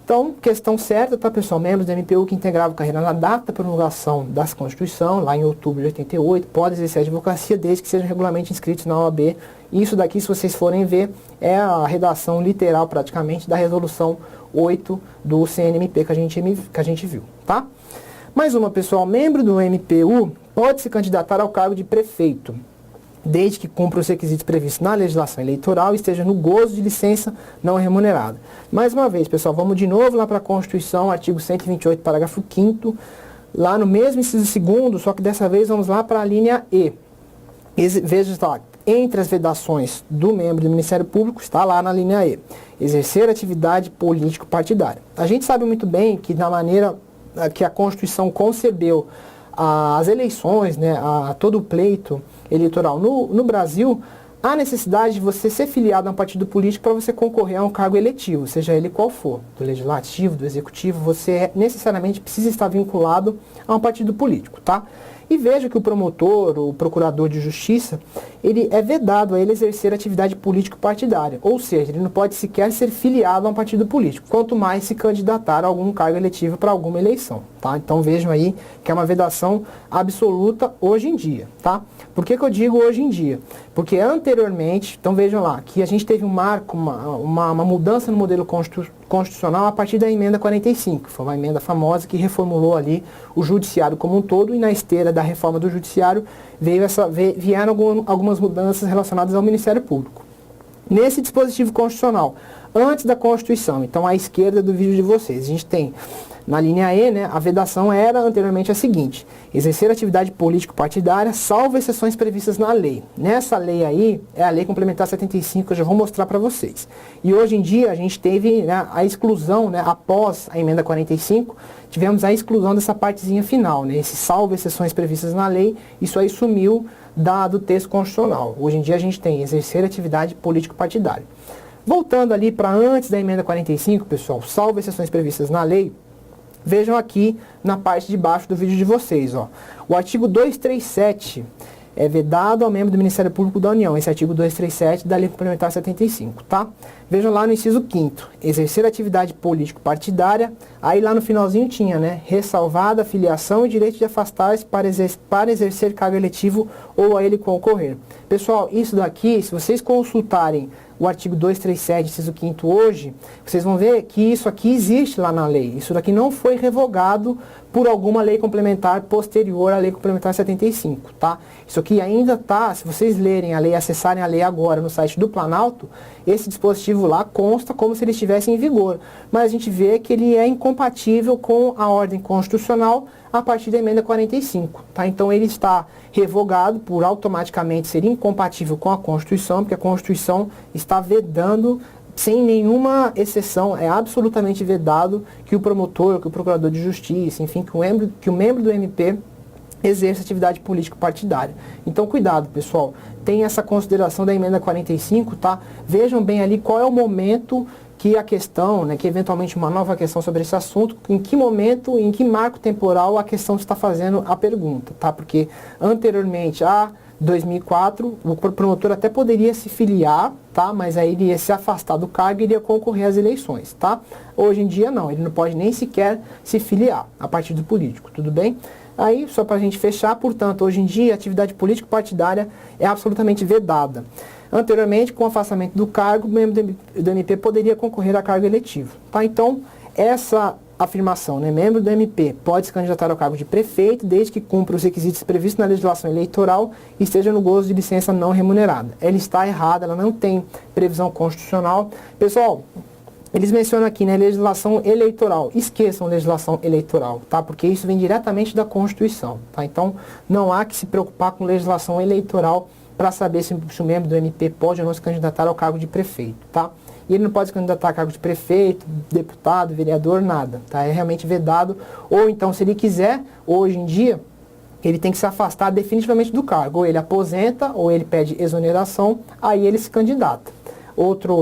Então, questão certa, tá, pessoal? Membros do MPU que integravam carreira na data da promulgação da Constituição, lá em outubro de 88, podem exercer a advocacia desde que sejam regularmente inscritos na OAB. Isso daqui, se vocês forem ver, é a redação literal, praticamente, da resolução 8 do CNMP que a gente viu, tá? Mais uma, pessoal, membro do MPU pode se candidatar ao cargo de prefeito, desde que cumpra os requisitos previstos na legislação eleitoral e esteja no gozo de licença não remunerada. Mais uma vez, pessoal, vamos de novo lá para a Constituição, artigo 128, parágrafo 5º, lá no mesmo inciso 2º, só que dessa vez vamos lá para a linha E. Veja lá, entre as vedações do membro do Ministério Público, está lá na linha E, exercer atividade político-partidária. A gente sabe muito bem que na maneira que a Constituição concebeu as eleições, né, todo o pleito eleitoral no Brasil, há necessidade de você ser filiado a um partido político para você concorrer a um cargo eletivo, seja ele qual for, do legislativo, do executivo, você necessariamente precisa estar vinculado a um partido político, tá? E veja que o promotor, o procurador de justiça, ele é vedado a ele exercer atividade político-partidária. Ou seja, ele não pode sequer ser filiado a um partido político, quanto mais se candidatar a algum cargo eletivo para alguma eleição. Tá? Então vejam aí que é uma vedação absoluta hoje em dia. Tá? Por que eu digo hoje em dia? Porque anteriormente, então vejam lá, que a gente teve um marco, uma mudança no modelo constitucional constitucional a partir da emenda 45, foi uma emenda famosa que reformulou ali o judiciário como um todo, e na esteira da reforma do judiciário vieram algumas mudanças relacionadas ao Ministério Público. Nesse dispositivo constitucional, antes da Constituição, então à esquerda do vídeo de vocês, a gente tem na linha E, né, a vedação era anteriormente a seguinte: exercer atividade político-partidária, salvo exceções previstas na lei. Nessa lei aí, é a Lei Complementar 75, que eu já vou mostrar para vocês. E hoje em dia, a gente teve, né, a exclusão, né, após a emenda 45, tivemos a exclusão dessa partezinha final, né, esse salvo exceções previstas na lei, isso aí sumiu do texto constitucional. Hoje em dia, a gente tem exercer atividade político-partidária. Voltando ali para antes da emenda 45, pessoal, salvo exceções previstas na lei, vejam aqui na parte de baixo do vídeo de vocês, ó. O artigo 237 é vedado ao membro do Ministério Público da União, esse artigo 237 da Lei Complementar 75, tá? Vejam lá no inciso 5º, exercer atividade político-partidária, aí lá no finalzinho tinha, né, ressalvada a filiação e direito de afastar-se para exercer cargo eletivo ou a ele concorrer. Pessoal, isso daqui, se vocês consultarem o artigo 237, inciso 5º hoje, vocês vão ver que isso aqui existe lá na lei. Isso daqui não foi revogado por alguma lei complementar posterior à Lei Complementar 75, tá? Isso aqui ainda tá, se vocês lerem a lei, acessarem a lei agora no site do Planalto, esse dispositivo lá consta como se ele estivesse em vigor. Mas a gente vê que ele é incompatível com a ordem constitucional a partir da emenda 45, tá? Então ele está revogado por automaticamente ser incompatível com a Constituição, porque a Constituição está vedando, sem nenhuma exceção, é absolutamente vedado que o promotor, que o procurador de justiça, enfim, que o membro do MP exerça atividade político-partidária. Então, cuidado, pessoal. Tem essa consideração da emenda 45, tá? Vejam bem ali qual é o momento que a questão, né, que eventualmente uma nova questão sobre esse assunto, em que momento, em que marco temporal a questão está fazendo a pergunta, tá? Porque anteriormente a 2004, o promotor até poderia se filiar, tá? Mas aí ele ia se afastar do cargo e iria concorrer às eleições, tá? Hoje em dia não, ele não pode nem sequer se filiar a partido político, tudo bem? Aí, só para a gente fechar, portanto, hoje em dia a atividade político-partidária é absolutamente vedada. Anteriormente, com o afastamento do cargo, o membro do MP poderia concorrer a cargo eletivo, tá? Então, essa afirmação, né? Membro do MP pode se candidatar ao cargo de prefeito desde que cumpra os requisitos previstos na legislação eleitoral e esteja no gozo de licença não remunerada. Ela está errada, ela não tem previsão constitucional. Pessoal, eles mencionam aqui, né, legislação eleitoral. Esqueçam legislação eleitoral, tá? Porque isso vem diretamente da Constituição, tá? Então, não há que se preocupar com legislação eleitoral para saber se o membro do MP pode ou não se candidatar ao cargo de prefeito, tá? E ele não pode se candidatar a cargo de prefeito, deputado, vereador, nada, tá? É realmente vedado. Ou então, se ele quiser, hoje em dia, ele tem que se afastar definitivamente do cargo. Ou ele aposenta, ou ele pede exoneração, aí ele se candidata.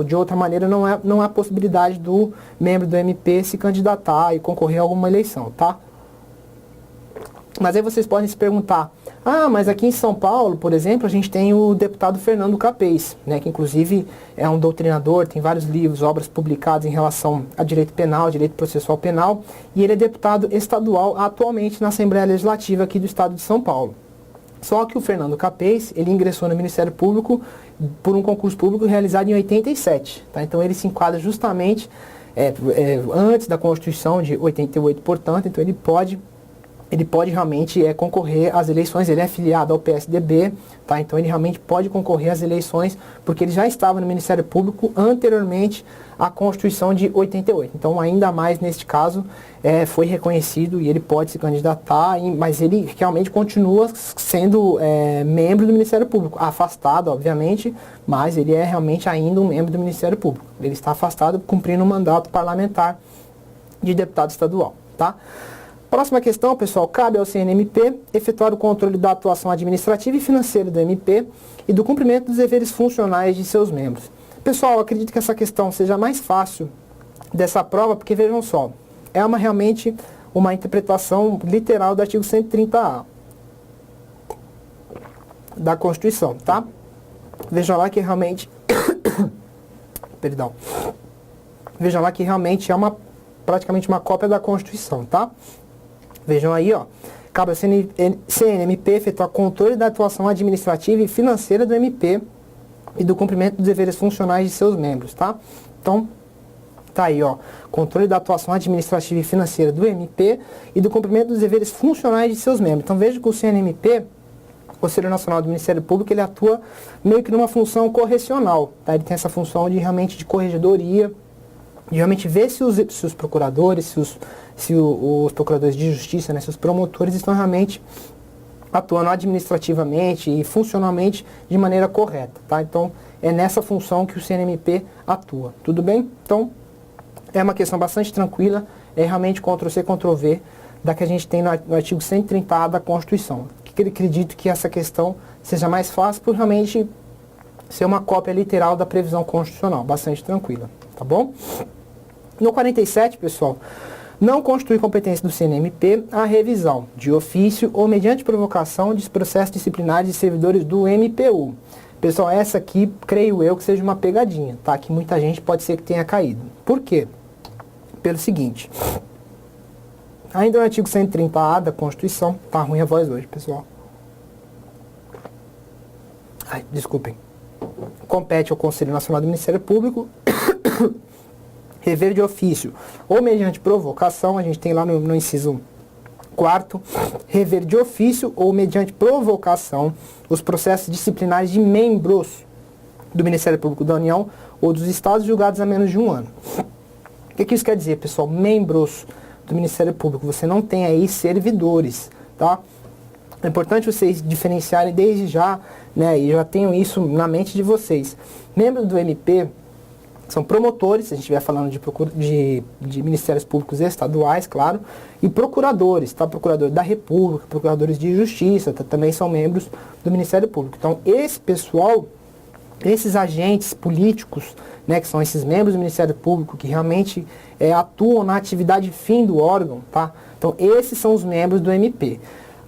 De outra maneira, não há possibilidade do membro do MP se candidatar e concorrer a alguma eleição, tá? Mas aí vocês podem se perguntar, mas aqui em São Paulo, por exemplo, a gente tem o deputado Fernando Capês, né, que inclusive é um doutrinador, tem vários livros, obras publicadas em relação a direito penal, direito processual penal, e ele é deputado estadual atualmente na Assembleia Legislativa aqui do estado de São Paulo. Só que o Fernando Capês, ele ingressou no Ministério Público por um concurso público realizado em 87, tá? Então ele se enquadra justamente antes da Constituição de 88, portanto, então ele pode realmente concorrer às eleições. Ele é filiado ao PSDB, tá? Então ele realmente pode concorrer às eleições, porque ele já estava no Ministério Público anteriormente à Constituição de 88. Então, ainda mais neste caso, foi reconhecido e ele pode se candidatar, mas ele realmente continua sendo membro do Ministério Público, afastado, obviamente, mas ele é realmente ainda um membro do Ministério Público. Ele está afastado cumprindo um mandato parlamentar de deputado estadual, tá? Próxima questão, pessoal, cabe ao CNMP efetuar o controle da atuação administrativa e financeira do MP e do cumprimento dos deveres funcionais de seus membros. Pessoal, eu acredito que essa questão seja mais fácil dessa prova, porque vejam só, é realmente uma interpretação literal do artigo 130A da Constituição, tá? Vejam lá que realmente perdão. Vejam lá que realmente é praticamente uma cópia da Constituição, tá? Vejam aí, ó. Cabe ao CNMP efetuar controle da atuação administrativa e financeira do MP e do cumprimento dos deveres funcionais de seus membros, tá? Então, Tá aí, ó, controle da atuação administrativa e financeira do MP e do cumprimento dos deveres funcionais de seus membros. Então veja que o CNMP, Conselho Nacional do Ministério Público, ele atua meio que numa função correcional, tá? Ele tem essa função de realmente de corregedoria, de realmente ver se os procuradores, se os procuradores de justiça, né, se os promotores estão realmente atuando administrativamente e funcionalmente de maneira correta, tá? Então é nessa função que o CNMP atua, tudo bem? Então é uma questão bastante tranquila, é realmente Ctrl-C, Ctrl-V da que a gente tem no artigo 130A da Constituição. Eu acredito que essa questão seja mais fácil por realmente ser uma cópia literal da previsão constitucional, bastante tranquila, tá bom? No 47, pessoal, não constitui competência do CNMP a revisão, de ofício ou mediante provocação, dos processos disciplinares de servidores do MPU. Pessoal, essa aqui, creio eu, que seja uma pegadinha, tá? Que muita gente pode ser que tenha caído. Por quê? Pelo seguinte, ainda no artigo 130A da Constituição, tá ruim a voz hoje, pessoal. Ai, desculpem. Compete ao Conselho Nacional do Ministério Público rever de ofício ou mediante provocação, a gente tem lá no inciso 4º, rever de ofício ou mediante provocação os processos disciplinares de membros do Ministério Público da União ou dos Estados julgados há menos de um ano. O que isso quer dizer, pessoal? Membros do Ministério Público, você não tem aí servidores, tá? É importante vocês diferenciarem desde já, né, e já tenham isso na mente de vocês. Membros do MP são promotores, se a gente estiver falando de ministérios públicos estaduais, claro, e procuradores, tá? Procurador da República, procuradores de Justiça, tá? Também são membros do Ministério Público. Então, esse pessoal, esses agentes políticos, né, que são esses membros do Ministério Público, que realmente atuam na atividade fim do órgão, tá? Então, esses são os membros do MP.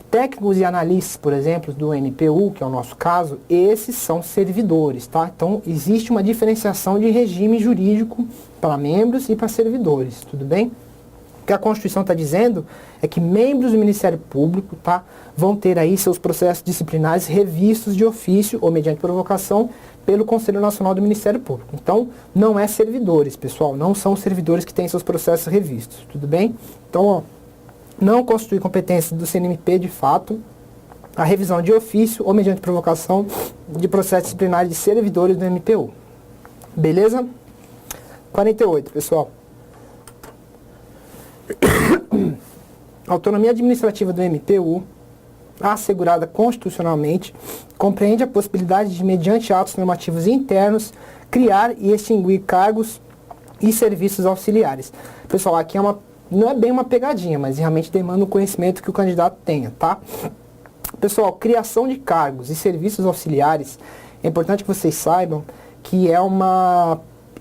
Técnicos e analistas, por exemplo, do MPU, que é o nosso caso, esses são servidores, tá? Então, existe uma diferenciação de regime jurídico para membros e para servidores, tudo bem? O que a Constituição está dizendo é que membros do Ministério Público, tá, vão ter aí seus processos disciplinares revistos de ofício ou mediante provocação pelo Conselho Nacional do Ministério Público. Então, não é servidores, pessoal, não são servidores que têm seus processos revistos, tudo bem? Então, ó, não constitui competência do CNMP, de fato, a revisão de ofício ou mediante provocação de processo disciplinar de servidores do MPU. Beleza? 48, pessoal. A autonomia administrativa do MPU, assegurada constitucionalmente, compreende a possibilidade de, mediante atos normativos internos, criar e extinguir cargos e serviços auxiliares. Pessoal, aqui não é bem uma pegadinha, mas realmente demanda o conhecimento que o candidato tenha, tá? Pessoal, criação de cargos e serviços auxiliares, é importante que vocês saibam que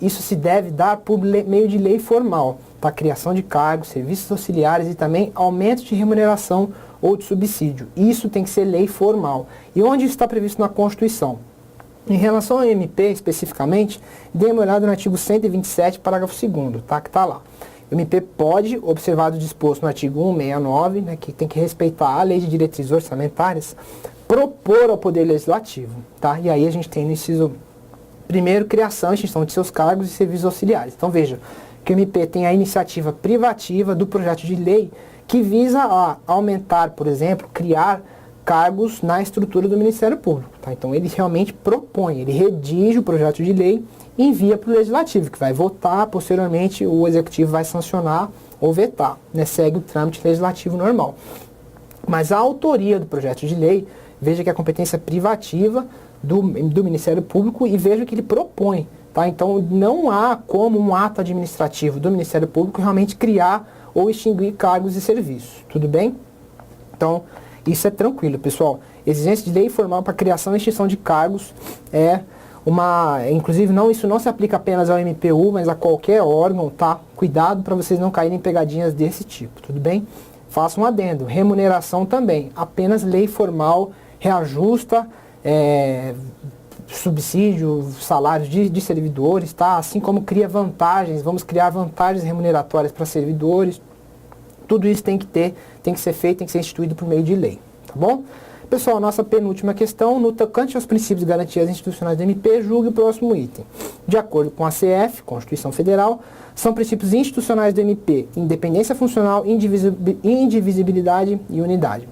isso se deve dar por meio de lei formal, tá? Criação de cargos, serviços auxiliares e também aumento de remuneração ou de subsídio. Isso tem que ser lei formal. E onde isso está previsto na Constituição? Em relação ao MP especificamente, dê uma olhada no artigo 127, parágrafo 2º, tá? Que está lá. O MP pode, observado o disposto no artigo 169, né, que tem que respeitar a lei de diretrizes orçamentárias, propor ao Poder Legislativo, tá? E aí a gente tem no inciso primeiro, criação e extinção de seus cargos e serviços auxiliares. Então veja, que o MP tem a iniciativa privativa do projeto de lei que visa a aumentar, por exemplo, criar cargos na estrutura do Ministério Público, tá? Então ele realmente propõe, ele redige o projeto de lei e envia para o Legislativo, que vai votar, posteriormente o Executivo vai sancionar ou vetar, né? Segue o trâmite legislativo normal. Mas a autoria do projeto de lei, veja que é a competência privativa do Ministério Público e veja que ele propõe, tá? Então não há como um ato administrativo do Ministério Público realmente criar ou extinguir cargos e serviços, tudo bem? Então, isso é tranquilo, pessoal. Exigência de lei formal para criação e extinção de cargos inclusive isso não se aplica apenas ao MPU, mas a qualquer órgão, tá? Cuidado para vocês não caírem em pegadinhas desse tipo, tudo bem? Faça um adendo. Remuneração também. Apenas lei formal reajusta subsídio, salários de servidores, tá? Assim como cria vantagens, vamos criar vantagens remuneratórias para servidores. Tudo isso tem que ser feito, tem que ser instituído por meio de lei, tá bom? Pessoal, nossa penúltima questão, no tocante aos princípios e garantias institucionais do MP, julgue o próximo item. de acordo com a CF, Constituição Federal, são princípios institucionais do MP, independência funcional, indivisibilidade e unidade.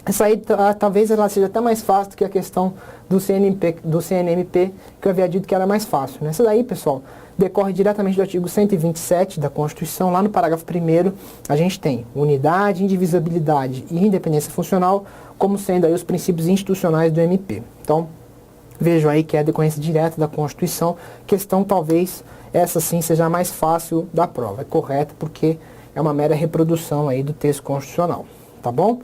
Essa aí talvez ela seja até mais fácil do que a questão do CNMP, que eu havia dito que era mais fácil. Essa daí, pessoal, decorre diretamente do artigo 127 da Constituição. Lá no parágrafo 1º, a gente tem unidade, indivisibilidade e independência funcional como sendo aí os princípios institucionais do MP. Então, vejo aí que é a decorrência direta da Constituição. Questão talvez essa sim seja a mais fácil da prova. É correta porque é uma mera reprodução aí do texto constitucional, tá bom?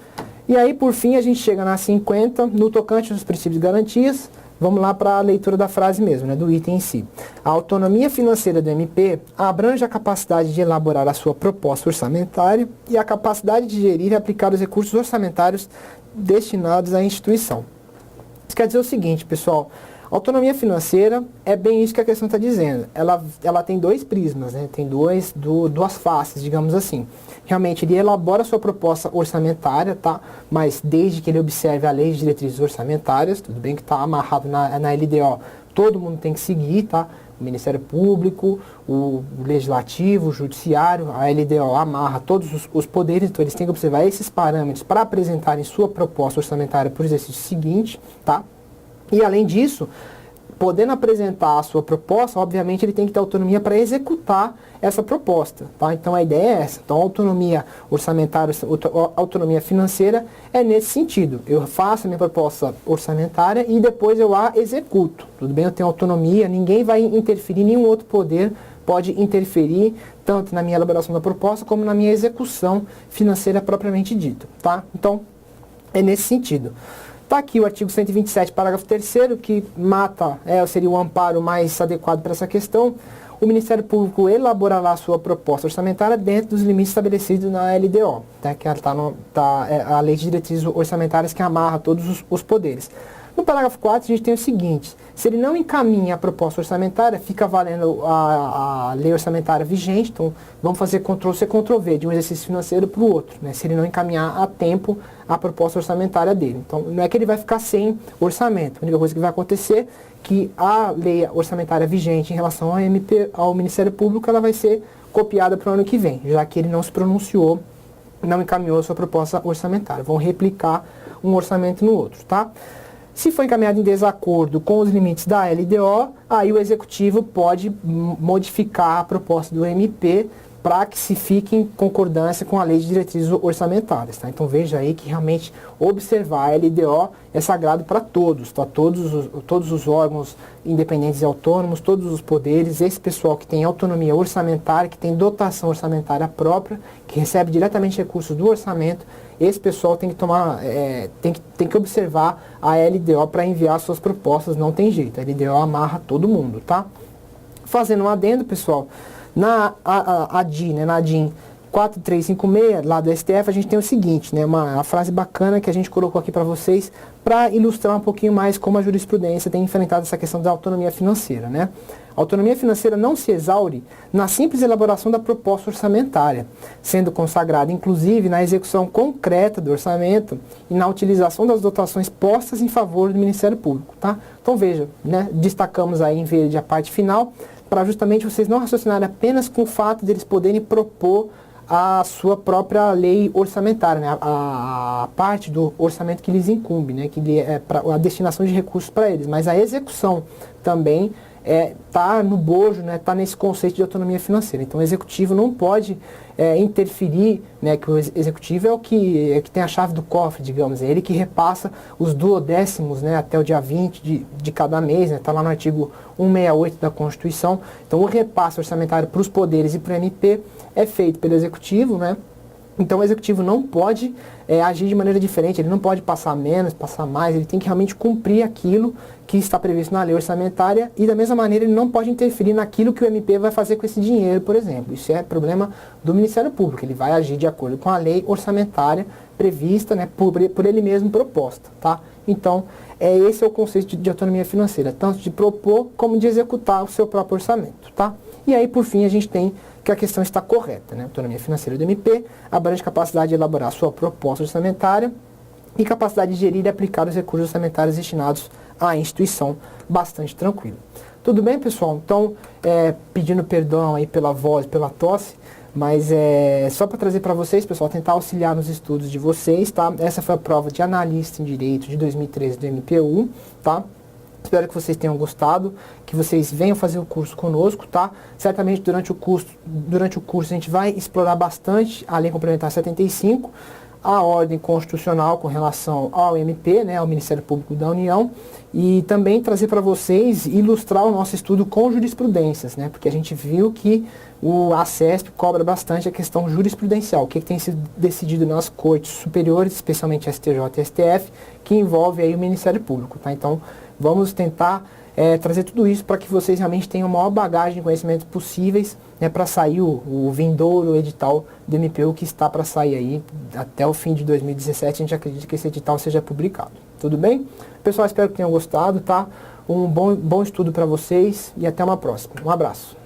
E aí, por fim, a gente chega na 50, no tocante aos princípios de garantias. Vamos lá para a leitura da frase mesmo, do item em si. A autonomia financeira do MP abrange a capacidade de elaborar a sua proposta orçamentária e a capacidade de gerir e aplicar os recursos orçamentários destinados à instituição. Isso quer dizer o seguinte, pessoal. Autonomia financeira é bem isso que a questão está dizendo. Ela tem dois prismas, tem duas faces, digamos assim. Realmente, ele elabora a sua proposta orçamentária, tá? Mas desde que ele observe a lei de diretrizes orçamentárias, tudo bem que está amarrado na LDO, todo mundo tem que seguir, tá? O Ministério Público, o Legislativo, o Judiciário, a LDO amarra todos os poderes, então eles têm que observar esses parâmetros para apresentarem sua proposta orçamentária para o exercício seguinte, tá? E além disso, podendo apresentar a sua proposta, obviamente ele tem que ter autonomia para executar essa proposta, tá? Então a ideia é essa. Então a autonomia orçamentária, a autonomia financeira é nesse sentido. Eu faço a minha proposta orçamentária e depois eu a executo. Tudo bem? Eu tenho autonomia, ninguém vai interferir, nenhum outro poder pode interferir tanto na minha elaboração da proposta como na minha execução financeira propriamente dita, tá? Então é nesse sentido. Está aqui o artigo 127, parágrafo 3º, que seria o amparo mais adequado para essa questão. O Ministério Público elaborará a sua proposta orçamentária dentro dos limites estabelecidos na LDO, tá? Que a Lei de Diretrizes Orçamentárias que amarra todos os poderes. No parágrafo 4, a gente tem o seguinte: se ele não encaminha a proposta orçamentária, fica valendo a lei orçamentária vigente. Então, vamos fazer Ctrl-C, Ctrl-V de um exercício financeiro para o outro, se ele não encaminhar a tempo a proposta orçamentária dele. Então, não é que ele vai ficar sem orçamento. A única coisa que vai acontecer é que a lei orçamentária vigente em relação ao Ministério Público, ela vai ser copiada para o ano que vem, já que ele não se pronunciou, não encaminhou a sua proposta orçamentária. Vão replicar um orçamento no outro, tá? Se for encaminhado em desacordo com os limites da LDO, aí o Executivo pode modificar a proposta do MP para que se fique em concordância com a Lei de Diretrizes Orçamentárias, tá? Então veja aí que realmente observar a LDO é sagrado para todos, tá? Todos os órgãos independentes e autônomos, todos os poderes, esse pessoal que tem autonomia orçamentária, que tem dotação orçamentária própria, que recebe diretamente recursos do orçamento, esse pessoal tem que tem que observar a LDO para enviar suas propostas, não tem jeito, a LDO amarra todo mundo, tá? Fazendo um adendo, pessoal, na ADIM 4356, lá do STF, a gente tem o seguinte, uma frase bacana que a gente colocou aqui para vocês, para ilustrar um pouquinho mais como a jurisprudência tem enfrentado essa questão da autonomia financeira, A autonomia financeira não se exaure na simples elaboração da proposta orçamentária, sendo consagrada, inclusive, na execução concreta do orçamento e na utilização das dotações postas em favor do Ministério Público, tá? Então, veja, destacamos aí em verde a parte final, para justamente vocês não raciocinarem apenas com o fato de eles poderem propor a sua própria lei orçamentária, a parte do orçamento que lhes incumbe, que é a destinação de recursos para eles, mas a execução também está no bojo, está nesse conceito de autonomia financeira. Então o Executivo não pode interferir, que o Executivo é o que tem a chave do cofre, digamos, é ele que repassa os duodécimos até o dia 20 de cada mês, está lá no artigo 168 da Constituição. Então o repasse orçamentário para os poderes e para o MP é feito pelo Executivo, Então o Executivo não pode agir de maneira diferente, ele não pode passar menos, passar mais, ele tem que realmente cumprir aquilo que está previsto na lei orçamentária e da mesma maneira ele não pode interferir naquilo que o MP vai fazer com esse dinheiro, por exemplo. Isso é problema do Ministério Público, ele vai agir de acordo com a lei orçamentária prevista, por ele mesmo proposta, tá? Então, esse é o conceito de autonomia financeira, tanto de propor como de executar o seu próprio orçamento, tá? E aí, por fim, a gente tem que a questão está correta, A autonomia financeira do MP abrange capacidade de elaborar a sua proposta orçamentária e capacidade de gerir e aplicar os recursos orçamentários destinados à instituição, bastante tranquilo. Tudo bem, pessoal? Então, pedindo perdão aí pela voz, pela tosse, mas só para trazer para vocês, pessoal, tentar auxiliar nos estudos de vocês, tá? Essa foi a prova de analista em direito de 2013 do MPU, tá? Espero que vocês tenham gostado, que vocês venham fazer o curso conosco, tá? Certamente durante o curso a gente vai explorar bastante a Lei Complementar 75, a ordem constitucional com relação ao MP, né, ao Ministério Público da União, e também trazer para vocês, ilustrar o nosso estudo com jurisprudências, né, porque a gente viu que a CESP cobra bastante a questão jurisprudencial, o que tem sido decidido nas cortes superiores, especialmente STJ e STF, que envolve aí o Ministério Público, tá? Então, vamos tentar trazer tudo isso para que vocês realmente tenham a maior bagagem de conhecimentos possíveis, né, para sair o vindouro edital do MPU que está para sair aí até o fim de 2017. A gente acredita que esse edital seja publicado. Tudo bem? Pessoal, espero que tenham gostado, tá? Um bom estudo para vocês e até uma próxima. Um abraço.